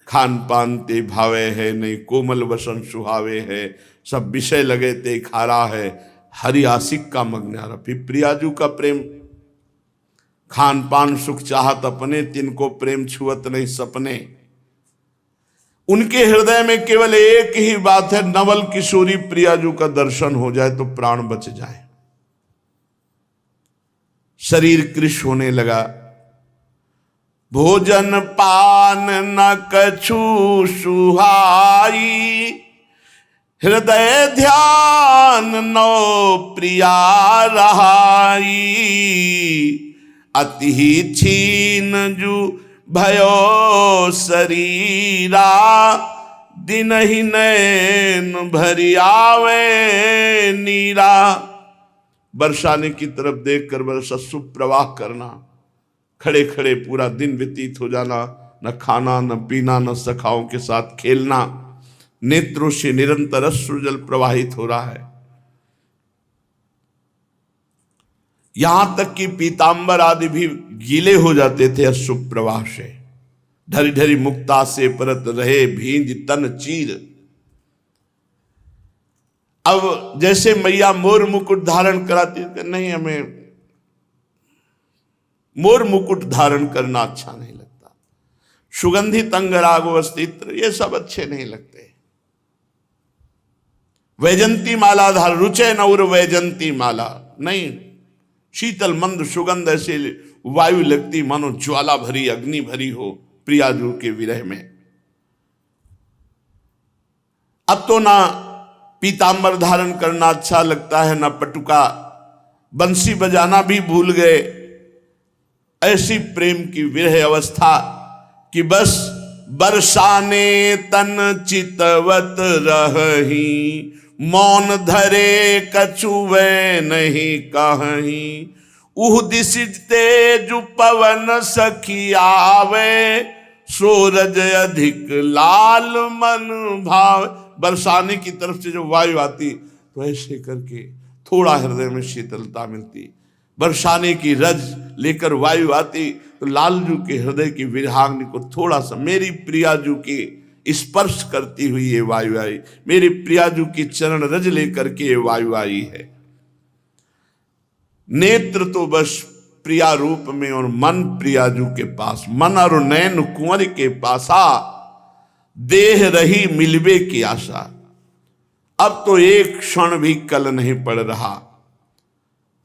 खान पान ते भावे है, नहीं कोमल वसन सुहावे है, सब विषय लगे ते खारा है, हरि आशिक का मग्नारा। फिर प्रियाजू का प्रेम, खान पान सुख चाहत अपने, तिनको प्रेम छुअत नहीं सपने। उनके हृदय में केवल एक ही बात है, नवल किशोरी प्रियाजू का दर्शन हो जाए तो प्राण बच जाए। शरीर कृश होने लगा। भोजन पान न कछु सुहाई, हृदय ध्यान नो प्रिया रहाई। अति छीन जू भयो शरीरा, दिन ही नैन भरी आवे नीरा। बरसाने की तरफ देखकर बरसा सुप्रवाह करना, खड़े खड़े पूरा दिन व्यतीत हो जाना, न खाना न पीना न सखाओं के साथ खेलना, नेत्रों से निरंतर अश्रुजल प्रवाहित हो रहा है। यहां तक कि पीतांबर आदि भी गीले हो जाते थे अश्रु प्रवाह से। ढरी ढरी मुक्ता से परत रहे भींज तन चीर। अब जैसे मैया मोर मुकुट धारण कराती है, नहीं हमें मोर मुकुट धारण करना अच्छा नहीं लगता, सुगंधित अंगराग वस्त्र ये सब अच्छे नहीं लगते। वैजंती माला धार, रुचे नौर वैजंती माला, नहीं शीतल मंद सुगंध ऐसे वायु लगती मानो ज्वाला भरी अग्नि भरी हो प्रियाजू के विरह में। अब तो ना पीतांबर धारण करना अच्छा लगता है, ना पटुका, बंसी बजाना भी भूल गए। ऐसी प्रेम की विरह अवस्था कि बस बरसाने तन चितवत रही, मौन धरे कछुवे नहीं कहीं। उह दिश तेज पवन सखी आवे, सूरज अधिक लाल मन भाव। बरसाने की तरफ से जो वायु आती तो ऐसे करके थोड़ा हृदय में शीतलता मिलती। बरसाने की रज लेकर वायु आती तो लालजू के हृदय की विरहाग्नि को थोड़ा सा, मेरी प्रियाजू की स्पर्श करती हुई ये वायु आई, मेरी प्रियाजू की चरण रज लेकर के ये वायु आई है। नेत्र तो बस प्रिया रूप में और मन प्रियाजू के पास, मन और नैन कुंवर के पासा, देह रही मिलबे की आशा। अब तो एक क्षण भी कल नहीं पड़ रहा।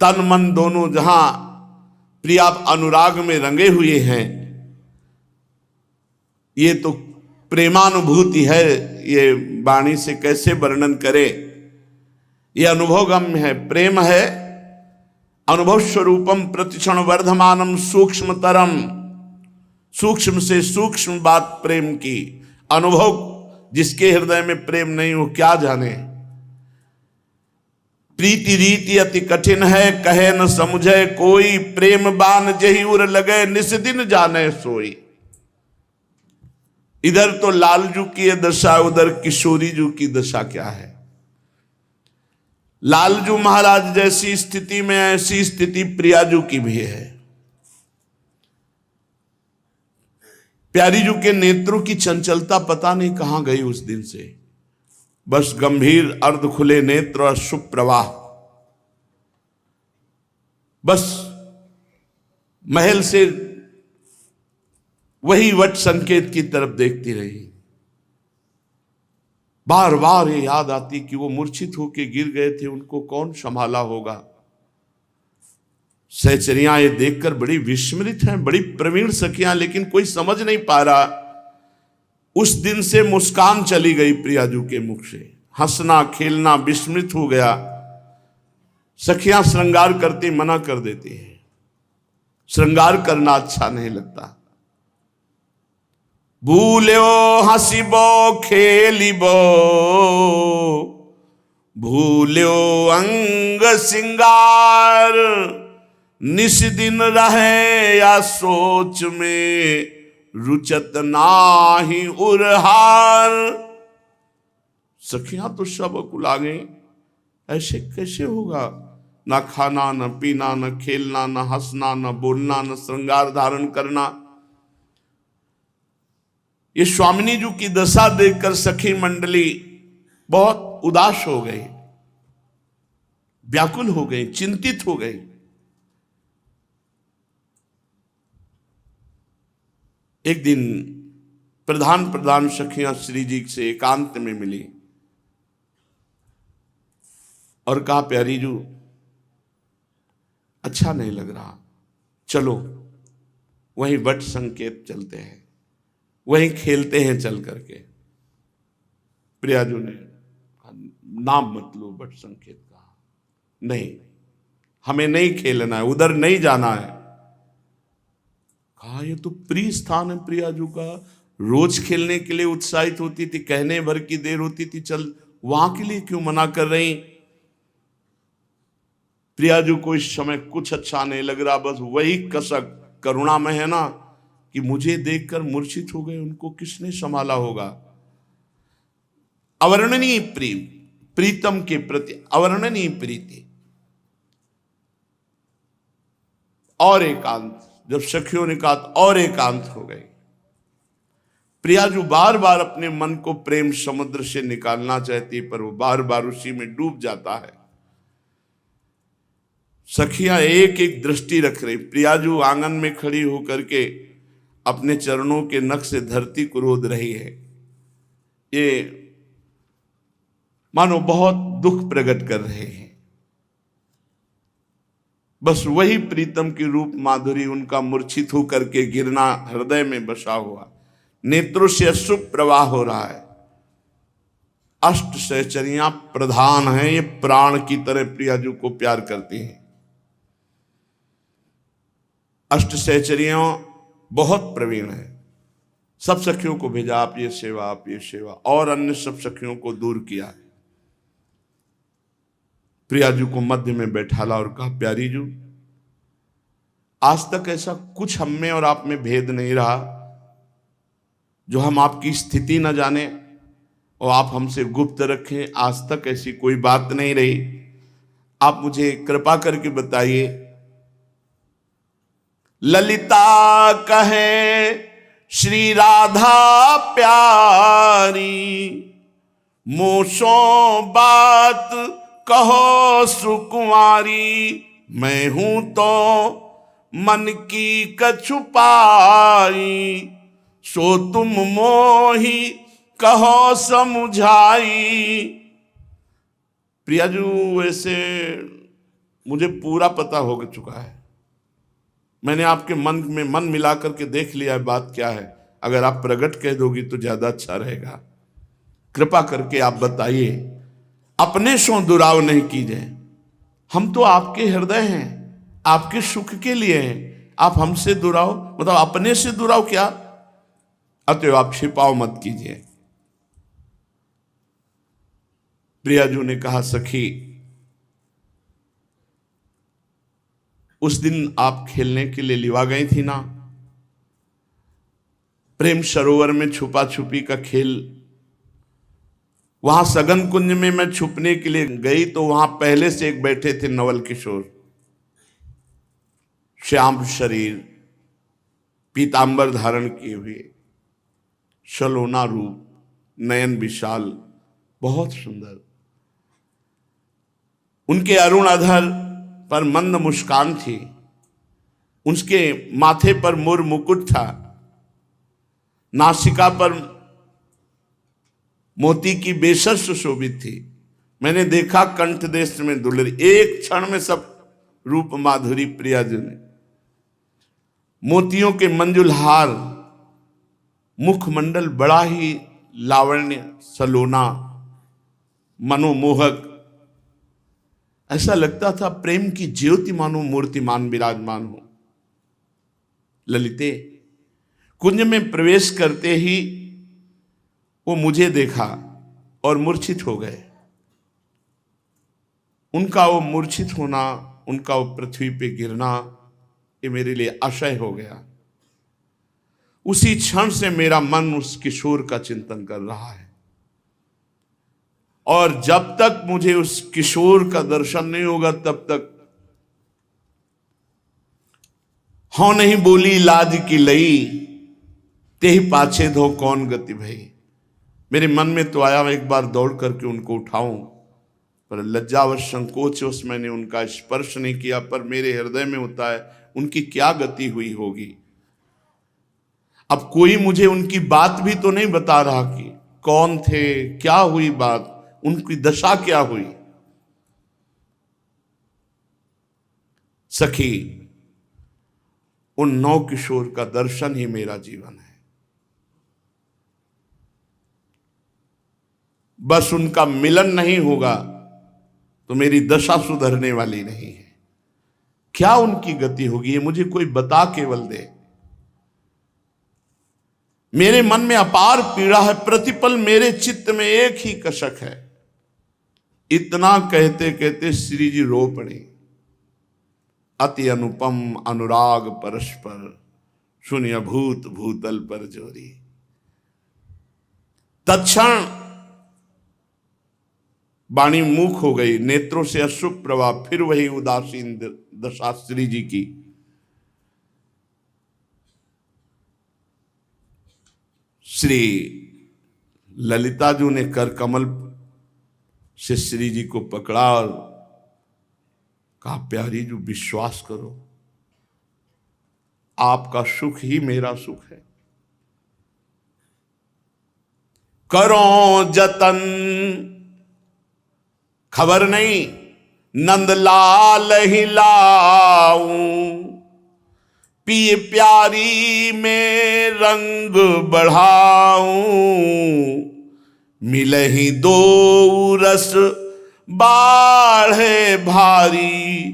तन मन दोनों जहां प्रिया अनुराग में रंगे हुए हैं, ये तो प्रेमानुभूति है, ये वाणी से कैसे वर्णन करे। ये अनुभवगम्य है, प्रेम है। अनुभव स्वरूपम प्रतिक्षण वर्धमानम सूक्ष्मतरम, सूक्ष्म से सूक्ष्म बात प्रेम की। अनुभव जिसके हृदय में प्रेम नहीं हो क्या जाने। प्रीति रीति अति कठिन है, कहे न समझे कोई, प्रेम बान जही उर लगे निस दिन जाने सोई। इधर तो लालजू की दशा, उधर किशोरीजू की दशा क्या है। लालजू महाराज जैसी स्थिति में ऐसी स्थिति प्रियाजू की भी है। प्यारीजू के नेत्रों की चंचलता पता नहीं कहां गई उस दिन से। बस गंभीर अर्ध खुले नेत्र और सुप्रवाह, बस महल से वही वट संकेत की तरफ देखती रही। बार बार ये याद आती कि वो मूर्छित होके गिर गए थे, उनको कौन संभाला होगा। सहचरियां ये देखकर बड़ी विस्मृत हैं, बड़ी प्रवीण सखियां, लेकिन कोई समझ नहीं पा रहा। उस दिन से मुस्कान चली गई प्रियाजू के मुख से, हंसना खेलना विस्मृत हो गया। सखियां श्रृंगार करती मना कर देती हैं, श्रृंगार करना अच्छा नहीं लगता। भूल्यो हसिबो खेलिबो, भूल्यो अंग सिंगार, निस दिन रहे या सोच में रुचत नाही उरहार। सखियां तो सब अकुला गई, ऐसे कैसे होगा? ना खाना, न पीना, न खेलना, न हंसना, न बोलना, न श्रृंगार धारण करना। ये स्वामिनी जी की दशा देखकर सखी मंडली बहुत उदास हो गई, व्याकुल हो गई, चिंतित हो गई। एक दिन प्रधान प्रधान सखियां श्री जी से एकांत में मिली और कहा, प्यारी जू अच्छा नहीं लग रहा, चलो वहीं वट संकेत चलते हैं, वहीं खेलते हैं चल करके। प्रियाजू ने नाम मत लो वट संकेत का, नहीं हमें नहीं खेलना है, उधर नहीं जाना है। कहा, ये तो प्रिय स्थान है प्रियाजू का, रोज खेलने के लिए उत्साहित होती थी, कहने भर की देर होती थी, चल वहां के लिए क्यों मना कर रही? प्रियाजू को इस समय कुछ अच्छा नहीं लग रहा, बस वही कसक करुणा में है ना कि मुझे देखकर मूर्छित हो गए, उनको किसने संभाला होगा। अवर्णनीय प्रेम, प्रीतम के प्रति अवर्णनीय प्रीति और एकांत। जब सखियों ने कहा और एकांत हो गई। प्रियाजू बार बार अपने मन को प्रेम समुद्र से निकालना चाहती, पर वो बार बार उसी में डूब जाता है। सखियां एक एक दृष्टि रख रही। प्रियाजू आंगन में खड़ी होकर के अपने चरणों के नख से धरती को रोद रही है। ये मानो बहुत दुख प्रकट कर रहे हैं। बस वही प्रीतम की रूप माधुरी, उनका मूर्छित होकर के गिरना हृदय में बसा हुआ, नेत्रों से अश्रु प्रवाह हो रहा है। अष्ट सहचरियां प्रधान हैं, ये प्राण की तरह प्रियाजू को प्यार करती हैं। अष्ट सहचरियों बहुत प्रवीण है। सब सखियों को भेजा, आप ये सेवा, आप ये सेवा, और अन्य सब सखियों को दूर किया। प्रियाजू को मध्य में बैठाला और कहा, प्यारी जू आज तक ऐसा कुछ हम में और आप में भेद नहीं रहा जो हम आपकी स्थिति न जाने और आप हमसे गुप्त रखें। आज तक ऐसी कोई बात नहीं रही, आप मुझे कृपा करके बताइए। ललिता कहे श्री राधा प्यारी, मोसो बात कहो सुकुमारी। मैं हूं तो मन की कछु पाई, सो तुम मोही कहो समझाई। प्रियाजू वैसे मुझे पूरा पता हो चुका है, मैंने आपके मन में मन मिला करके देख लिया है बात क्या है। अगर आप प्रकट कह दोगी तो ज्यादा अच्छा रहेगा। कृपा करके आप बताइए, अपने सो दुराव नहीं कीजिए। हम तो आपके हृदय हैं, आपके सुख के लिए हैं। आप हमसे दुराव मतलब अपने से दुराव क्या? अतएव आप छिपाव मत कीजिए। प्रियाजू ने कहा, सखी उस दिन आप खेलने के लिए लिवा गई थी ना, प्रेम सरोवर में छुपा छुपी का खेल। वहां सगन कुंज में मैं छुपने के लिए गई तो वहां पहले से एक बैठे थे नवल किशोर, श्याम शरीर, पीतांबर धारण किए हुए, सलोना रूप, नयन विशाल, बहुत सुंदर। उनके अरुण अधर पर मंद मुस्कान थी, उसके माथे पर मोर मुकुट था, नासिका पर मोती की बेसर सुशोभित थी। मैंने देखा कंठ देश में दुलरी, एक क्षण में सब रूप माधुरी प्रियाजू ने। मोतियों के मंजुल हार, मुखमंडल बड़ा ही लावण्य, सलोना, मनोमोहक। ऐसा लगता था प्रेम की ज्योति मानो मूर्तिमान विराजमान हो। ललिते, कुंज में प्रवेश करते ही वो मुझे देखा और मूर्छित हो गए। उनका वो मूर्छित होना, उनका वो पृथ्वी पे गिरना, ये मेरे लिए आशय हो गया। उसी क्षण से मेरा मन उस किशोर का चिंतन कर रहा है। और जब तक मुझे उस किशोर का दर्शन नहीं होगा तब तक हो नहीं बोली लाज की लई, तेहि पाछे धो कौन गति भई। मेरे मन में तो आया एक बार दौड़ करके उनको उठाऊं, पर लज्जावश संकोचवश मैंने उनका स्पर्श नहीं किया। पर मेरे हृदय में होता है उनकी क्या गति हुई होगी। अब कोई मुझे उनकी बात भी तो नहीं बता रहा कि कौन थे, क्या हुई बात, उनकी दशा क्या हुई। सखी, उन नौ किशोर का दर्शन ही मेरा जीवन है। बस उनका मिलन नहीं होगा तो मेरी दशा सुधरने वाली नहीं है। क्या उनकी गति होगी ये मुझे कोई बता केवल दे। मेरे मन में अपार पीड़ा है, प्रतिपल मेरे चित्त में एक ही कशक है। इतना कहते कहते श्री जी रो पड़े। अति अनुपम अनुराग परस्पर, शून्य भूत भूतल पर जोरी। तत्क्षण वाणी मूक हो गई, नेत्रों से अश्रु प्रवाह, फिर वही उदासीन दशा श्री जी की। श्री ललिता जी ने कर कमल से श्री जी को पकड़ा और कहा, प्यारी जी विश्वास करो, आपका सुख ही मेरा सुख है। करो जतन, खबर नहीं नंदलाल ही लाऊं, पिए प्यारी में रंग बढ़ाऊं, मिले ही दो रस बाढ़े भारी,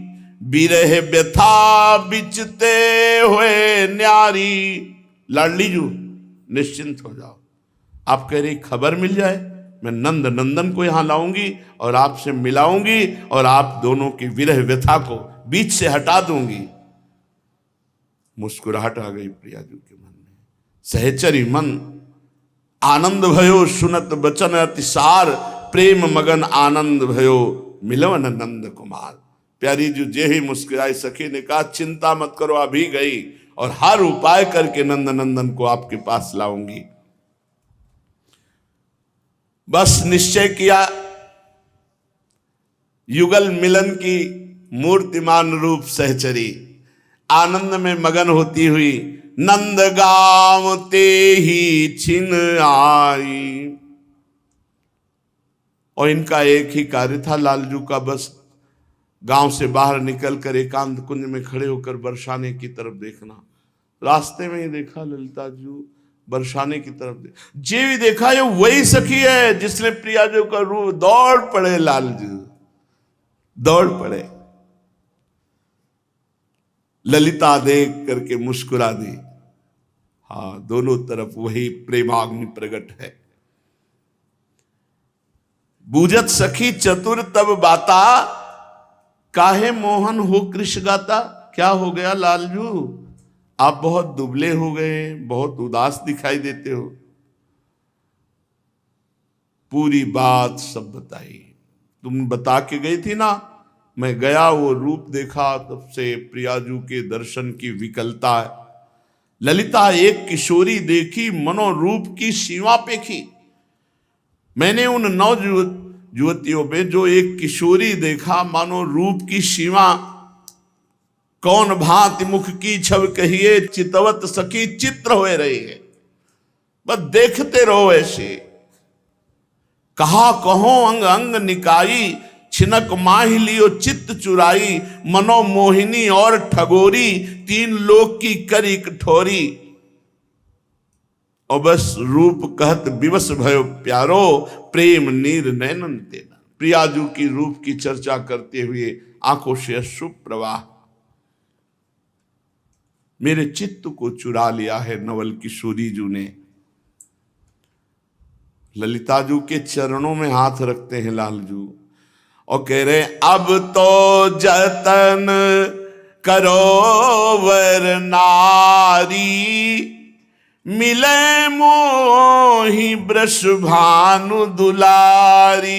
बिरह व्यथा बिचते हुए न्यारी। लाडली जू निश्चिंत हो जाओ, आप कह रही खबर मिल जाए, मैं नंद नंदन को यहां लाऊंगी और आपसे मिलाऊंगी और आप दोनों की विरह व्यथा को बीच से हटा दूंगी। मुस्कुराहट आ गई प्रिया जी के मन में। सहचरी मन आनंद भयो, सुनत बचन अतिसार, प्रेम मगन आनंद भयो, मिलवन नंद कुमार। प्यारी जी जे ही मुस्कुराई। सखी ने कहा, चिंता मत करो, अभी गई और हर उपाय करके नंद नंदन को आपके पास लाऊंगी। बस निश्चय किया, युगल मिलन की मूर्तिमान रूप सहचरी आनंद में मगन होती हुई नंद गांव ते ही छिन आई। और इनका एक ही कार्य था लालजू का, बस गांव से बाहर निकलकर एकांत कुंज में खड़े होकर बरसाने की तरफ देखना। रास्ते में ही देखा ललिता जी बरसाने की तरफ जे भी देखा, ये वही सखी है जिसने प्रिया जी का रूप। दौड़ पड़े लालजू, दौड़ पड़े। ललिता देख करके मुस्कुरा दी। हाँ, दोनों तरफ वही प्रेमाग्नि प्रकट है। बूझत सखी चतुर तब बाता, काहे मोहन हो कृष्ण गाता। क्या हो गया लालजू, आप बहुत दुबले हो गए, बहुत उदास दिखाई देते हो। पूरी बात सब बताई। तुम बता के गई थी ना, मैं गया, वो रूप देखा, तब से प्रियाजू के दर्शन की विकलता है। ललिता एक किशोरी देखी, मनोरूप की सीमा पेखी। मैंने उन 9 युवतियों में जो एक किशोरी देखा, मानो रूप की सीमा। कौन भांति मुख की छव कहिए, चितवत सखी चित्र हुए रही है। बस देखते रहो ऐसे। कहा कहो अंग अंग निकाई, छिनक माही लियो चित्त चुराई। मनो मोहिनी और ठगोरी, 3 लोक की करी कठोरी। और बस रूप कहत विवश भयो प्यारो, प्रेम नीर नैनन तेना। प्रियाजू की रूप की चर्चा करते हुए आंखों से अश्रु प्रवाह। मेरे चित्त को चुरा लिया है नवल किशोरी जू ने। ललिता जू के चरणों में हाथ रखते हैं लालजू और कह रहे, अब तो जतन करो वर नारी, मिले मोहि वृष भानु दुलारी।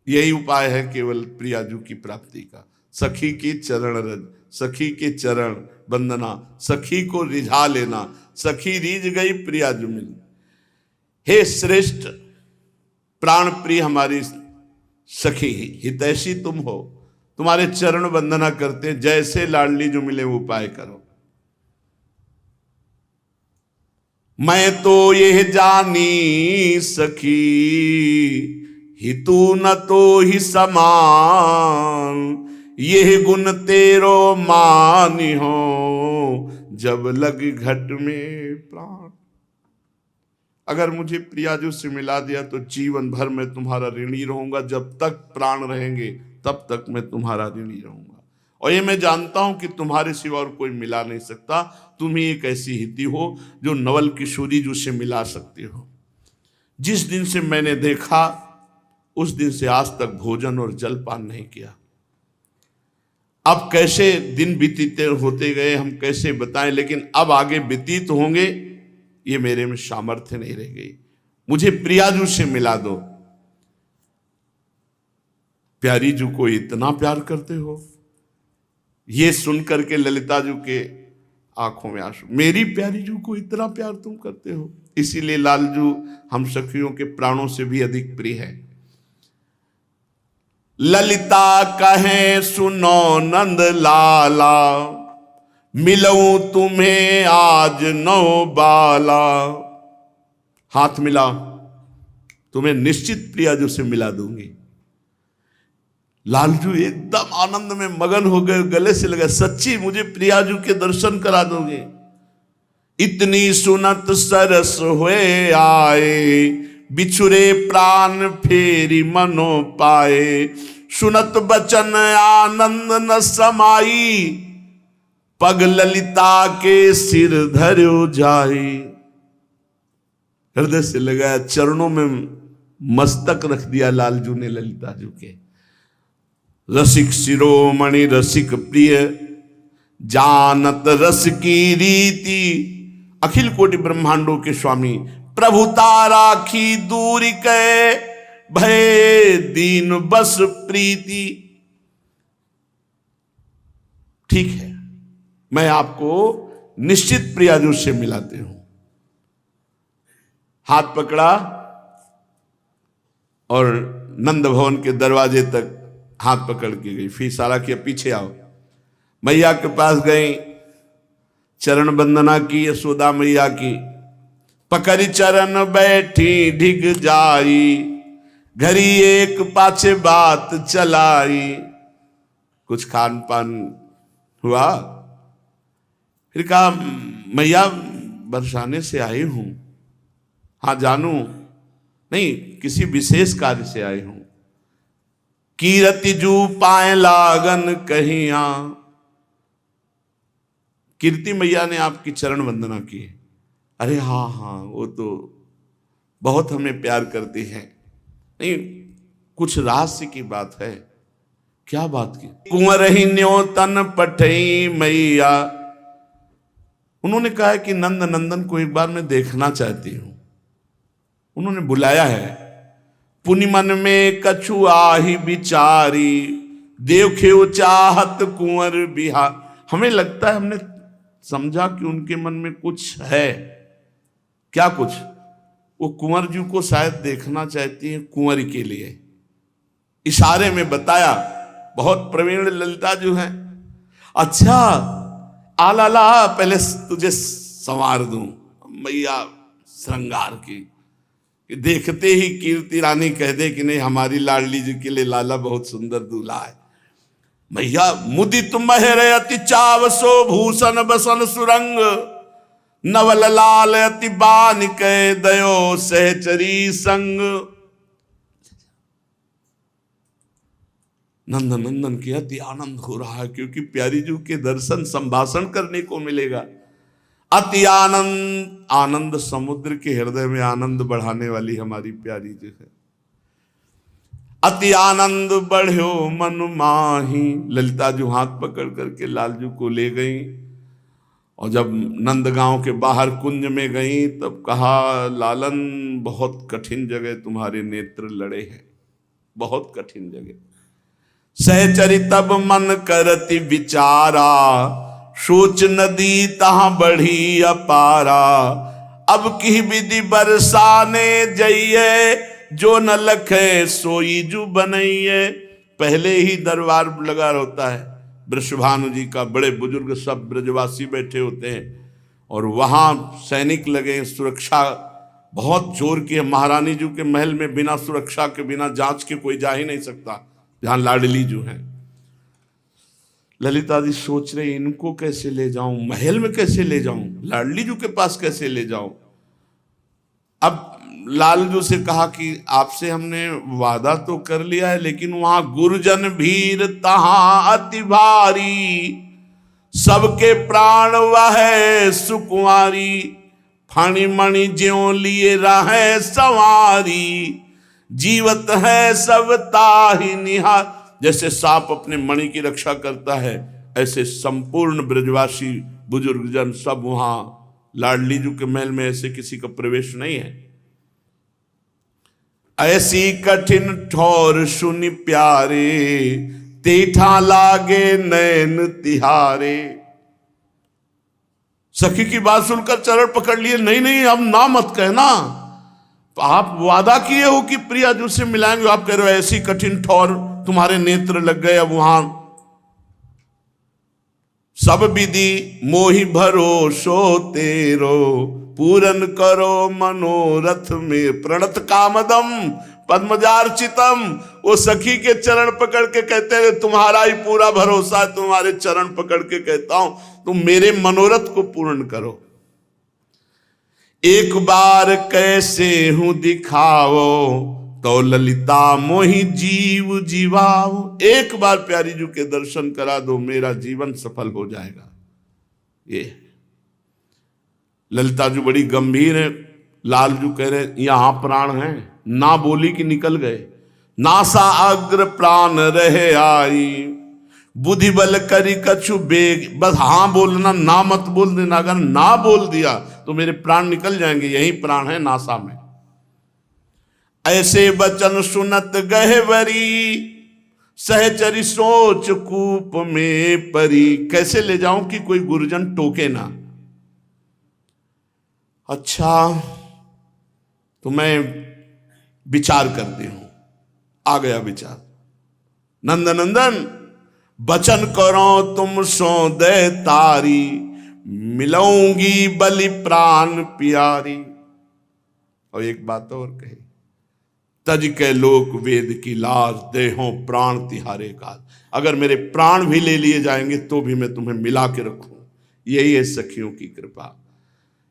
यही उपाय है केवल प्रियाजू की प्राप्ति का। सखी की चरण रज, सखी के चरण वंदना, सखी को रिझा लेना। सखी रीझ गई प्रियाजू मिल। हे श्रेष्ठ प्राण प्रिय हमारी सखी, हितैषी तुम हो, तुम्हारे चरण वंदना करते हैं। जैसे लाडली जो मिले वो उपाय करो। मैं तो यह जानी सखी, हितू न तो ही समान। यह गुण तेरो मानी हो, जब लग घट में प्राण। अगर मुझे प्रियाजू से मिला दिया तो जीवन भर मैं तुम्हारा ऋणी रहूंगा। जब तक प्राण रहेंगे तब तक मैं तुम्हारा ऋणी रहूंगा। और ये मैं जानता हूं कि तुम्हारे सिवा और कोई मिला नहीं सकता। तुम ही एक ऐसी हिती हो जो नवल किशोरी जू से मिला सकते हो। जिस दिन से मैंने देखा उस दिन से आज तक भोजन और जलपान नहीं किया। अब कैसे दिन बीतते होते गए हम कैसे बताएं, लेकिन अब आगे व्यतीत होंगे ये मेरे में सामर्थ्य नहीं रह गई। मुझे प्रियाजू से मिला दो। प्यारी जू को इतना प्यार करते हो, ये सुनकर के ललिता जू के आंखों में आंसू। मेरी प्यारी जू को इतना प्यार तुम करते हो, इसीलिए लालजू हम सखियों के प्राणों से भी अधिक प्रिय है। ललिता कहे सुनो नंद लाला, मिलऊं तुम्हें आज नौ बाला। हाथ मिला, तुम्हें निश्चित प्रियाजू से मिला दूंगी। लालजू एकदम आनंद में मगन हो गए, गले से लगा, सच्ची मुझे प्रियाजू के दर्शन करा दोगे? इतनी सुनत सरस हुए आए, बिछुरे प्राण फेरी मनो पाए। सुनत बचन आनंद न समाई, पग ललिता के सिर धर्यो जाई। हृदय से लगाया, चरणों में मस्तक रख दिया लालजू ने ललिता जू के। रसिक शिरोमणि रसिक प्रिय, जानत रस की रीति। अखिल कोटि ब्रह्मांडों के स्वामी, प्रभुता राखी दूरी कै, भय दीन बस प्रीति। ठीक है, मैं आपको निश्चित प्रियाजू से मिलाते हूं। हाथ पकड़ा और नंद भवन के दरवाजे तक हाथ पकड़ के गई। फिर इशारा किया, पीछे आओ। मैया के पास गई, चरण वंदना की यशोदा मैया की। पकड़ी चरण बैठी ढिग जाई, घरी एक पाछे बात चलाई। कुछ खान पान हुआ, फिर कहा मैया बरसाने से आई हूं। हाँ जानू, नहीं किसी विशेष कार्य से आई हूं। कीरति जू पाए लागन कहिया। कीर्ति मैया ने आपकी चरण वंदना की। अरे हाँ हाँ, वो तो बहुत हमें प्यार करती है। नहीं, कुछ रहस्य की बात है। क्या बात की? कुंवर ही न्यो तन पठई मैया। उन्होंने कहा है कि नंद नंदन को एक बार मैं देखना चाहती हूं। उन्होंने बुलाया है। पुनि मन में कछु आही बिचारी, देखे चाहत कुंवर बिहार। हमें लगता है, हमने समझा कि उनके मन में कुछ है। क्या कुछ? वो कुंवर जी को शायद देखना चाहती है कुंवर के लिए। इशारे में बताया, बहुत प्रवीण ललिता जो है। अच्छा आला, पहले तुझे संवार दूं। मैया श्रृंगार की, देखते ही कीर्ति रानी कह दे कि नहीं, हमारी लाडली जी के लिए लाला बहुत सुंदर दूल्हा है। मैया मुदित महर अति चावसो, भूषण बसन सुरंग। नवल लाल अति बान के दयो सहचरी संग। नंद नंदन के अति आनंद हो रहा है, क्योंकि प्यारी जी के दर्शन संभाषण करने को मिलेगा। अति आनंद, आनंद समुद्र के हृदय में आनंद बढ़ाने वाली हमारी प्यारी जी है। अति आनंद बढ़्यो मन माही। ललिता जो हाथ पकड़ करके लालजू को ले गई। और जब नंदगांव के बाहर कुंज में गई तब कहा, लालन बहुत कठिन जगह तुम्हारे नेत्र लड़े हैं, बहुत कठिन जगह। सहचरि तब मन करति विचारा, सोच नदी तहां बढ़ी अपारा। अब की विधि बरसाने जइए, जो न लखे सोई जू बनइए। पहले ही दरबार लगा होता है वृषभानु जी का, बड़े बुजुर्ग सब ब्रजवासी बैठे होते हैं और वहां सैनिक लगे, सुरक्षा बहुत जोर की है। महारानी जी के महल में बिना सुरक्षा के, बिना जांच के कोई जा ही नहीं सकता, जहां लाडली जो है। ललिता जी सोच रहे इनको कैसे ले जाऊं, महल में कैसे ले जाऊं, लाडली जी के पास कैसे ले जाऊं। अब लालजू से कहा कि आपसे हमने वादा तो कर लिया है, लेकिन वहां गुरुजन भीर तहां अति भारी। सबके प्राण वह सुकुमारी, फणी मणि ज्यों लिए रहे सवारी। जीवत है सब ताहि निहार। जैसे सांप अपने मणि की रक्षा करता है, ऐसे संपूर्ण ब्रजवासी बुजुर्गजन सब वहां लाडली जी के महल में, ऐसे किसी का प्रवेश नहीं है। ऐसी कठिन ठोर सुनि प्यारे, तेठा लागे नैन तिहारे। सखी की बात सुनकर चरण पकड़ लिए, नहीं नहीं अब ना मत कहना, तो आप वादा किए हो कि प्रिया जी से मिलाएंगे, आप कह रहे हो ऐसी कठिन ठोर तुम्हारे नेत्र लग गए। अब वहां सब विधि मोहि भरोसो तेरो, पूरन करो मनोरथ में प्रणत कामदम पद्मजार्चितम। वो सखी के चरण पकड़ के कहते हैं तुम्हारा ही पूरा भरोसा है, तुम्हारे चरण पकड़ के कहता हूं तुम मेरे मनोरथ को पूर्ण करो। एक बार कैसे हूं दिखाओ, तो ललिता मोहि जीव जीवाओ। एक बार प्यारी जी के दर्शन करा दो, मेरा जीवन सफल हो जाएगा। ये ललिता जी बड़ी गंभीर है। लालजू कह रहे यहां प्राण है, ना बोली कि निकल गए। नासा अग्र प्राण रहे आई, बुद्धि बल करी कछु बेग। बस हाँ बोलना, ना मत बोल देना। अगर ना बोल दिया तो मेरे प्राण निकल जाएंगे, यही प्राण है नासा में। ऐसे वचन सुनत गहवरी, सहचरी सोच कूप में परी। कैसे ले जाऊं कि कोई गुरुजन टोके ना। अच्छा तो मैं विचार करती हूं। आ गया विचार। नंदनंदन बचन करो तुम सो दे तारी, मिलूंगी बलि प्राण प्यारी। और एक बात और कही, तज के लोक वेद की लाज, देहों प्राण तिहारे काज। अगर मेरे प्राण भी ले लिए जाएंगे तो भी मैं तुम्हें मिला के रखूं। यही है सखियों की कृपा।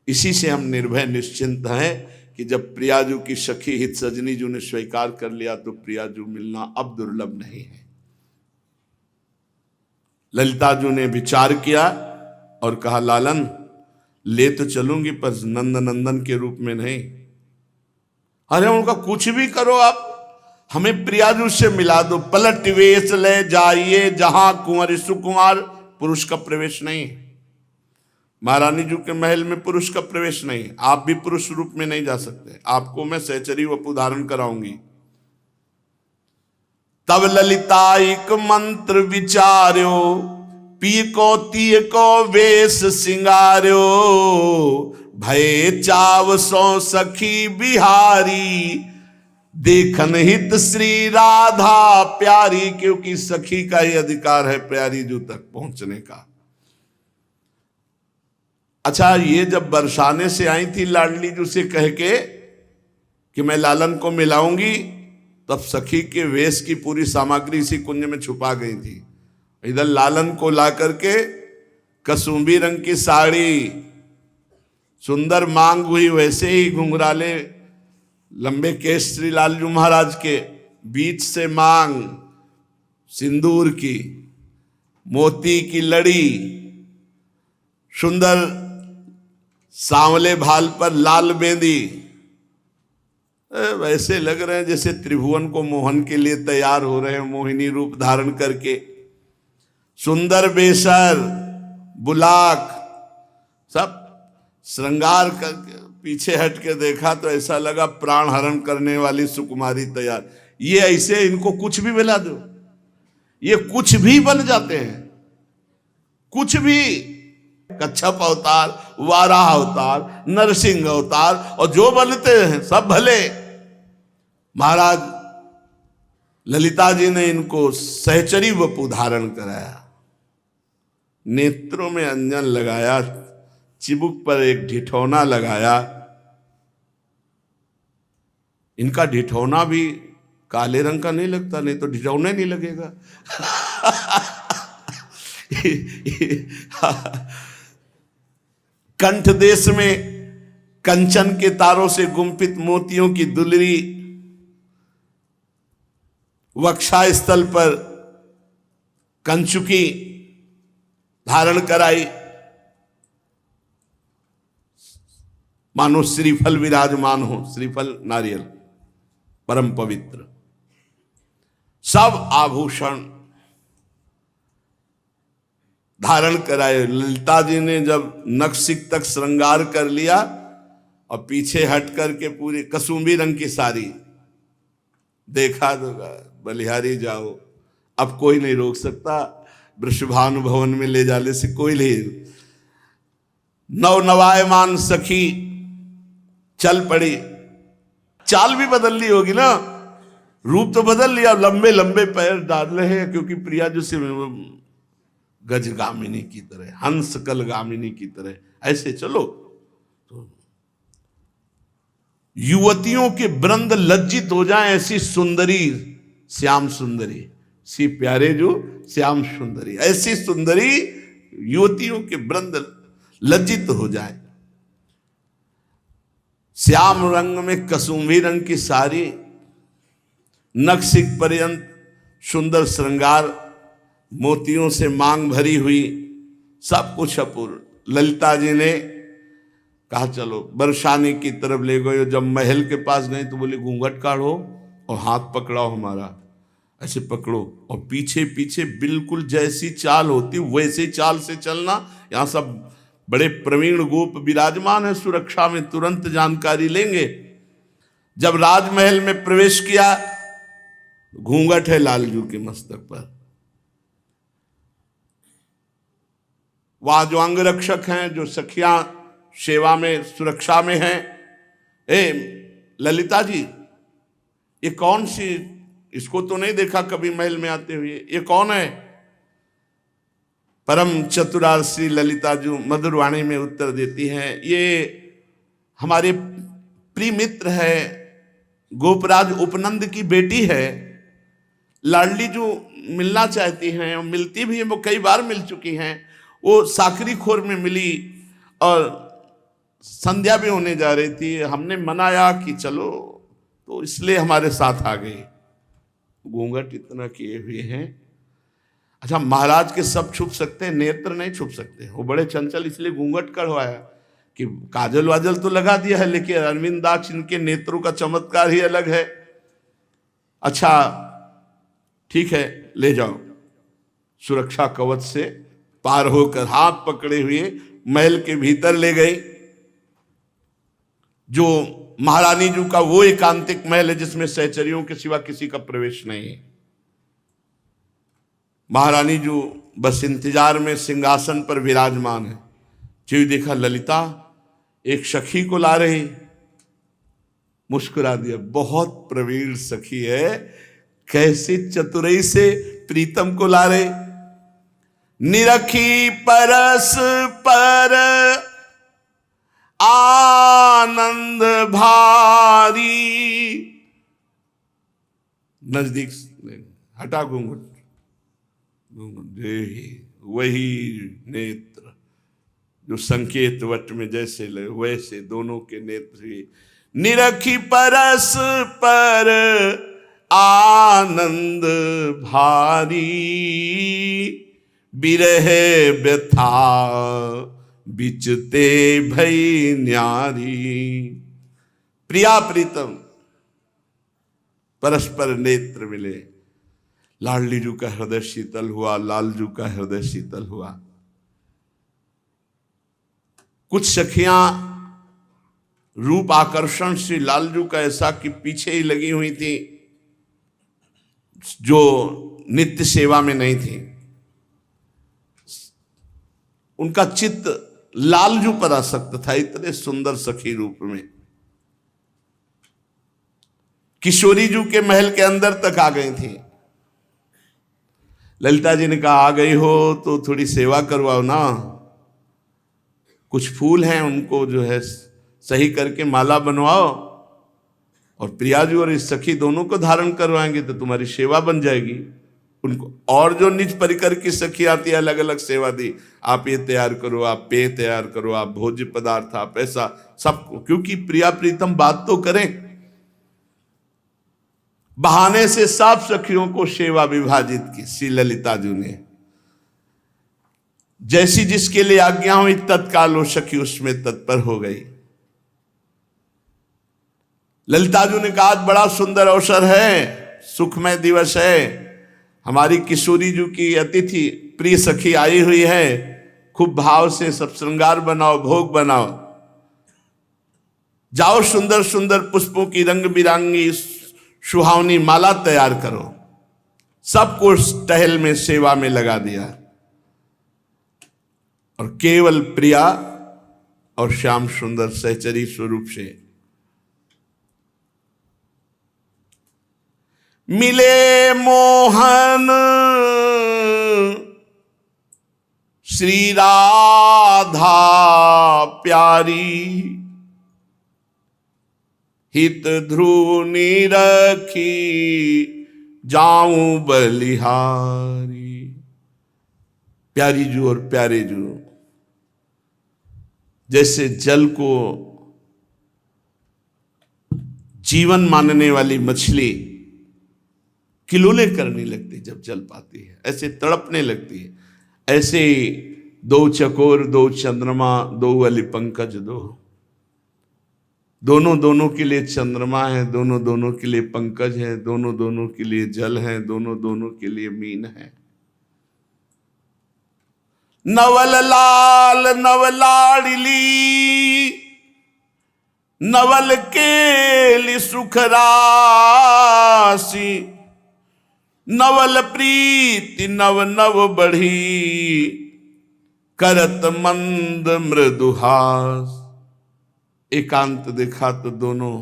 इसी से हम निर्भय निश्चिंत हैं कि जब प्रियाजू की सखी हित सजनी जू ने स्वीकार कर लिया तो प्रियाजू मिलना अब दुर्लभ नहीं है। ललिता जू ने विचार किया और कहा लालन ले तो चलूंगी पर नंदनंदन के रूप में नहीं। अरे उनका कुछ भी करो आप, हमें प्रियाजू से मिला दो। पलट वेश ले जाइए जहां कुंवर सुकुमार। पुरुष का प्रवेश नहीं है, महारानी जी के महल में पुरुष का प्रवेश नहीं है। आप भी पुरुष रूप में नहीं जा सकते, आपको मैं सहचरी वपु धारण कराऊंगी। तब ललिता एक मंत्र विचार्यो, पी को तीय को वेश सिंगार्यो। भय चाव सो सखी बिहारी, देखन हित श्री राधा प्यारी। क्योंकि सखी का ही अधिकार है प्यारी जू तक पहुंचने का। अच्छा ये जब बरसाने से आई थी लाडली जू से कह के कि मैं लालन को मिलाऊंगी, तब सखी के वेश की पूरी सामग्री इसी कुंज में छुपा गई थी। इधर लालन को ला करके कसुंबी रंग की साड़ी, सुंदर मांग हुई, वैसे ही घुंघराले लंबे केश श्री लालजू महाराज के, बीच से मांग सिंदूर की, मोती की लड़ी, सुंदर सांवले भाल पर लाल बेंदी। वैसे लग रहे हैं जैसे त्रिभुवन को मोहन के लिए तैयार हो रहे हैं, मोहिनी रूप धारण करके। सुंदर बेसर, बुलाक, सब श्रृंगार करके पीछे हट के देखा तो ऐसा लगा प्राण हरण करने वाली सुकुमारी तैयार। ये ऐसे इनको कुछ भी मिला दो, ये कुछ भी बन जाते हैं, कुछ भी। कच्छप अवतार, वाराह अवतार, नरसिंह अवतार, और जो बनते हैं सब भले। महाराज ललिता जी ने इनको सहचरी वपु धारण कराया, नेत्रों में अंजन लगाया, चिबुक पर एक ढिठौना लगाया। इनका ढिठौना भी काले रंग का नहीं लगता, नहीं तो ढिठौना नहीं लगेगा। कंठ देश में कंचन के तारों से गुंफित मोतियों की दुलरी, वक्षा स्थल पर कंचुकी धारण कराई, मानो श्रीफल विराजमान हो, श्रीफल नारियल परम पवित्र, सब आभूषण धारण कराए। ललिता जी ने जब नखशिख तक श्रृंगार कर लिया और पीछे हट करके पूरी कसूंबी रंग की साड़ी, देखा तो बलिहारी जाओ, अब कोई नहीं रोक सकता, वृषभानु भवन में ले जाने से कोई नहीं। नवनवायमान सखी चल पड़ी, चाल भी बदल ली होगी ना, रूप तो बदल लिया, लंबे लंबे पैर डाल रहे हैं, क्योंकि प्रिया जो से गजगामिनी की तरह, हंस कल गामिनी की तरह ऐसे चलो। तो युवतियों के वृंद लज्जित हो जाएं, ऐसी सुंदरी, श्याम सुंदरी, सी प्यारे जो श्याम सुंदरी, ऐसी सुंदरी युवतियों के वृंद लज्जित हो जाए। श्याम रंग में कसुंभी रंग की साड़ी, नखशिख पर्यंत सुंदर श्रृंगार, मोतियों से मांग भरी हुई, सब कुछ अपूर्व। ललिता जी ने कहा चलो बरसाने की तरफ ले गए। जब महल के पास गए तो बोले घूंघट काढ़ो और हाथ पकड़ाओ हमारा, ऐसे पकड़ो, और पीछे पीछे बिल्कुल जैसी चाल होती वैसे चाल से चलना। यहाँ सब बड़े प्रवीण गोप विराजमान है, सुरक्षा में तुरंत जानकारी लेंगे। जब राजमहल में प्रवेश किया, घूंघट है लालजू के मस्तक पर। वहां जो अंग रक्षक हैं, जो सखियां सेवा में सुरक्षा में हैं, ए ललिता जी ये कौन सी, इसको तो नहीं देखा कभी महल में आते हुए, ये कौन है? परम चतुरार श्री ललिता जी मधुर वाणी में उत्तर देती हैं, ये हमारे प्रिय मित्र है, गोपराज उपनंद की बेटी है। लाडली जो मिलना चाहती हैं और मिलती भी हैं, वो कई बार मिल चुकी हैं। वो साकरी खोर में मिली और संध्या भी होने जा रही थी, हमने मनाया कि चलो, तो इसलिए हमारे साथ आ गई। घूंघट इतना किए हुए हैं। अच्छा, महाराज के सब छुप सकते हैं, नेत्र नहीं छुप सकते, वो बड़े चंचल, इसलिए घूंघट करवाया कि काजल वाजल तो लगा दिया है, लेकिन अरविंदाक्ष इनके नेत्रों का चमत्कार ही अलग है। अच्छा ठीक है, ले जाओ। सुरक्षा कवच से पार होकर हाथ पकड़े हुए महल के भीतर ले गई, जो महारानी जी का वो एकांतिक महल है जिसमें सहचरियों के सिवा किसी का प्रवेश नहीं है। महारानी जी बस इंतजार में सिंहासन पर विराजमान है। जो देखा ललिता एक सखी को ला रही, मुस्कुरा दिया, बहुत प्रवीण सखी है, कैसे चतुराई से प्रीतम को ला रहे। निरखी परस पर आनंद भारी, नजदीक हटा घूंघट, वही नेत्र जो संकेत वट में जैसे वैसे दोनों के नेत्र। निरखी परस पर आनंद भारी, बिरह व्यथा बिचते भई न्यारी। प्रिया प्रीतम परस्पर नेत्र मिले, लाडली जू का हृदय शीतल हुआ, लालजू का हृदय शीतल हुआ। कुछ सखियां रूप आकर्षण से लालजू का ऐसा कि पीछे ही लगी हुई थी, जो नित्य सेवा में नहीं थी। उनका चित्त लालजू पर आसक्त था, इतने सुंदर सखी रूप में। किशोरी जू के महल के अंदर तक आ गई थी। ललिता जी ने कहा, आ गई हो तो थोड़ी सेवा करवाओ ना, कुछ फूल हैं उनको जो है सही करके माला बनवाओ, और प्रियाजू और इस सखी दोनों को धारण करवाएंगे तो तुम्हारी सेवा बन जाएगी। उनको और जो निज परिकर की सखी आती है, अलग अलग सेवा दी, आप ये तैयार करो, आप पेय तैयार करो, आप भोज्य पदार्थ, आप ऐसा सब, क्योंकि प्रिया प्रीतम बात तो करें। बहाने से सब सखियों को सेवा विभाजित की श्री ललिता जी ने। जैसी जिसके लिए आज्ञा हुई तत्काल वो सखी उसमें तत्पर हो गई। ललिता जी ने कहा, आज बड़ा सुंदर अवसर है, सुखमय दिवस है, हमारी किशोरी जी की अतिथि प्रिय सखी आई हुई है, खूब भाव से सब श्रृंगार बनाओ, भोग बनाओ, जाओ सुंदर सुंदर पुष्पों की रंग बिरंगी सुहावनी माला तैयार करो। सबको टहल में सेवा में लगा दिया, और केवल प्रिया और श्याम सुंदर सहचरी स्वरूप से मिले मोहन श्री राधा प्यारी, हित ध्रुवनी रखी जाऊं बलिहारी। प्यारी जू और प्यारे जू, जैसे जल को जीवन मानने वाली मछली किलोले करने लगती जब जल पाती है, ऐसे तड़पने लगती है, ऐसे ही दो चकोर, दो चंद्रमा, दो वाली पंकज दो, दोनों दोनों के लिए चंद्रमा है, दोनों दोनों के लिए पंकज है, दोनों दोनों के लिए जल है, दोनों दोनों के लिए मीन है। नवल लाल नवलाड़ली नवल केली सुख राशि, नवल प्रीति नव नव बढ़ी, करत मंद मृदुहास। एकांत देखा तो दोनों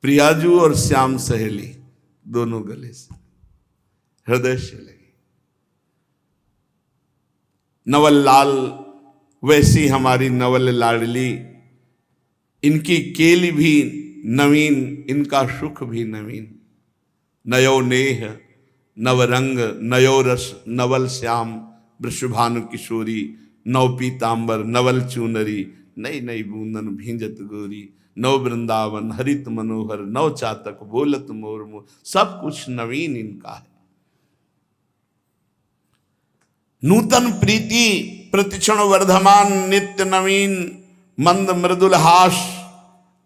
प्रियाजू और श्याम सहेली दोनों गले से हृदय से लगी। नवल लाल वैसी हमारी नवल लाडली, इनकी केली भी नवीन, इनका सुख भी नवीन। नयो नेह नवरंग नयो रस नवल श्याम, वृषभानु किशोरी नव पीतांबर नवल चूनरी, नई नई बूंदन भींजत गोरी, नव वृंदावन हरित मनोहर, नव चातक बोलत मोर मोर। सब कुछ नवीन इनका है। नूतन प्रीति प्रतिक्षण वर्धमान, नित्य नवीन मंद मृदुल हास,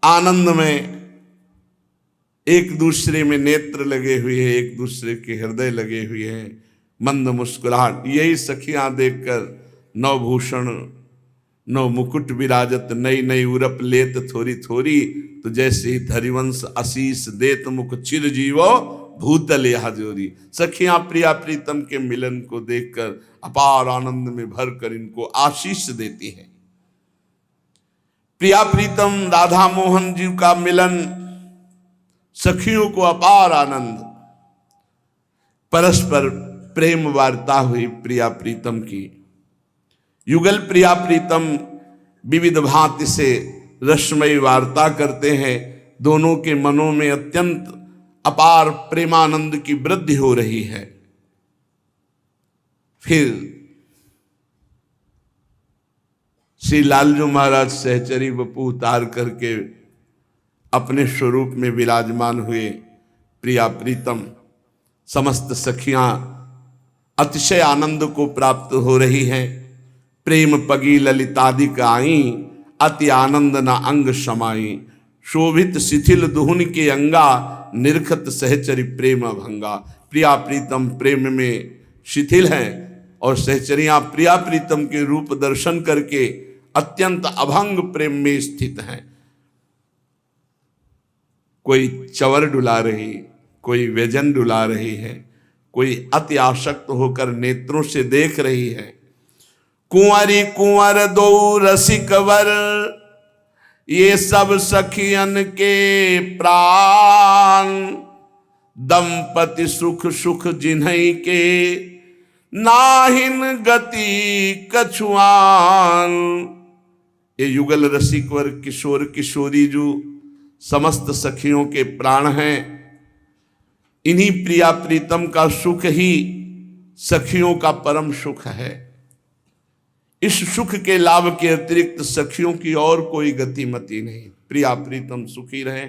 आनंद में एक दूसरे में नेत्र लगे हुए हैं, एक दूसरे के हृदय लगे हुए हैं, मंद मुस्कुराहट। यही सखियां देखकर नवभूषण नव मुकुट विराजत, नई नई उरप लेत थोड़ी थोड़ी, तो जैसे ही धरिवंश आशीष देत मुख चिर जीवो भूतल यह जोरी। सखियां प्रिया प्रीतम के मिलन को देखकर अपार आनंद में भरकर इनको आशीष देती हैं। प्रिया प्रीतम राधा मोहन जी का मिलन, सखियों को अपार आनंद, परस्पर प्रेम वार्ता हुई प्रिया प्रीतम की। युगल प्रिया प्रीतम विविध भांति से रसमयी वार्ता करते हैं। दोनों के मनों में अत्यंत अपार प्रेमानंद की वृद्धि हो रही है। फिर श्री लालजू महाराज सहचरी वपु उतार करके अपने स्वरूप में विराजमान हुए। प्रिया प्रीतम समस्त सखियां अतिशय आनंद को प्राप्त हो रही हैं। प्रेम पगी ललितादिक आई, अति आनंद न अंग समाई, शोभित शिथिल दुहुन के अंगा, निरखत सहचरी प्रेम भंगा। प्रिया प्रीतम प्रेम में शिथिल हैं और सहचरियां प्रिया प्रीतम के रूप दर्शन करके अत्यंत अभंग प्रेम में स्थित हैं। कोई चवर डुला रही, कोई व्यजन डुला रही है, कोई अति आसक्त होकर नेत्रों से देख रही है। कुंवरी कुंवर दो रसिक वर, ये सब सखियन के प्राण, दंपति सुख सुख जिन्हई के, नाहिन गति कछुआन। ये युगल रसिक वर किशोर किशोरी जो समस्त सखियों के प्राण हैं, इन्हीं प्रिया प्रीतम का सुख ही सखियों का परम सुख है। इस सुख के लाभ के अतिरिक्त सखियों की और कोई गतिमति नहीं। प्रिया प्रीतम सुखी रहे,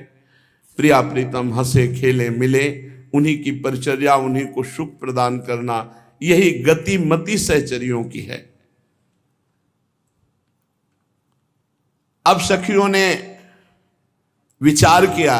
प्रिया प्रीतम हंसे खेले मिले, उन्हीं की परिचर्या, उन्हीं को सुख प्रदान करना, यही गतिमति सहचरियों की है। अब सखियों ने विचार किया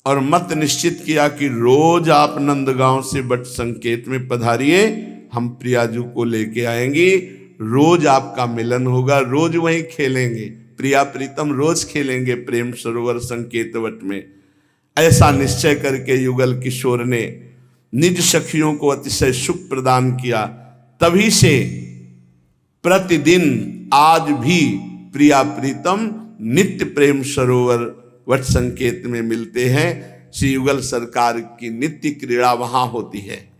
और मत निश्चित किया कि रोज आप नंदगांव से बट संकेत में पधारिए, हम प्रियाजू को लेके आएंगे, रोज आपका मिलन होगा, रोज वहीं खेलेंगे, प्रिया प्रीतम रोज खेलेंगे प्रेम सरोवर संकेतवट में। ऐसा निश्चय करके युगल किशोर ने निज सखियों को अतिशय सुख प्रदान किया। तभी से प्रतिदिन आज भी प्रिया प्रीतम नित्य प्रेम सरोवर वट संकेत में मिलते हैं। श्री युगल सरकार की नित्य क्रीड़ा वहां होती है।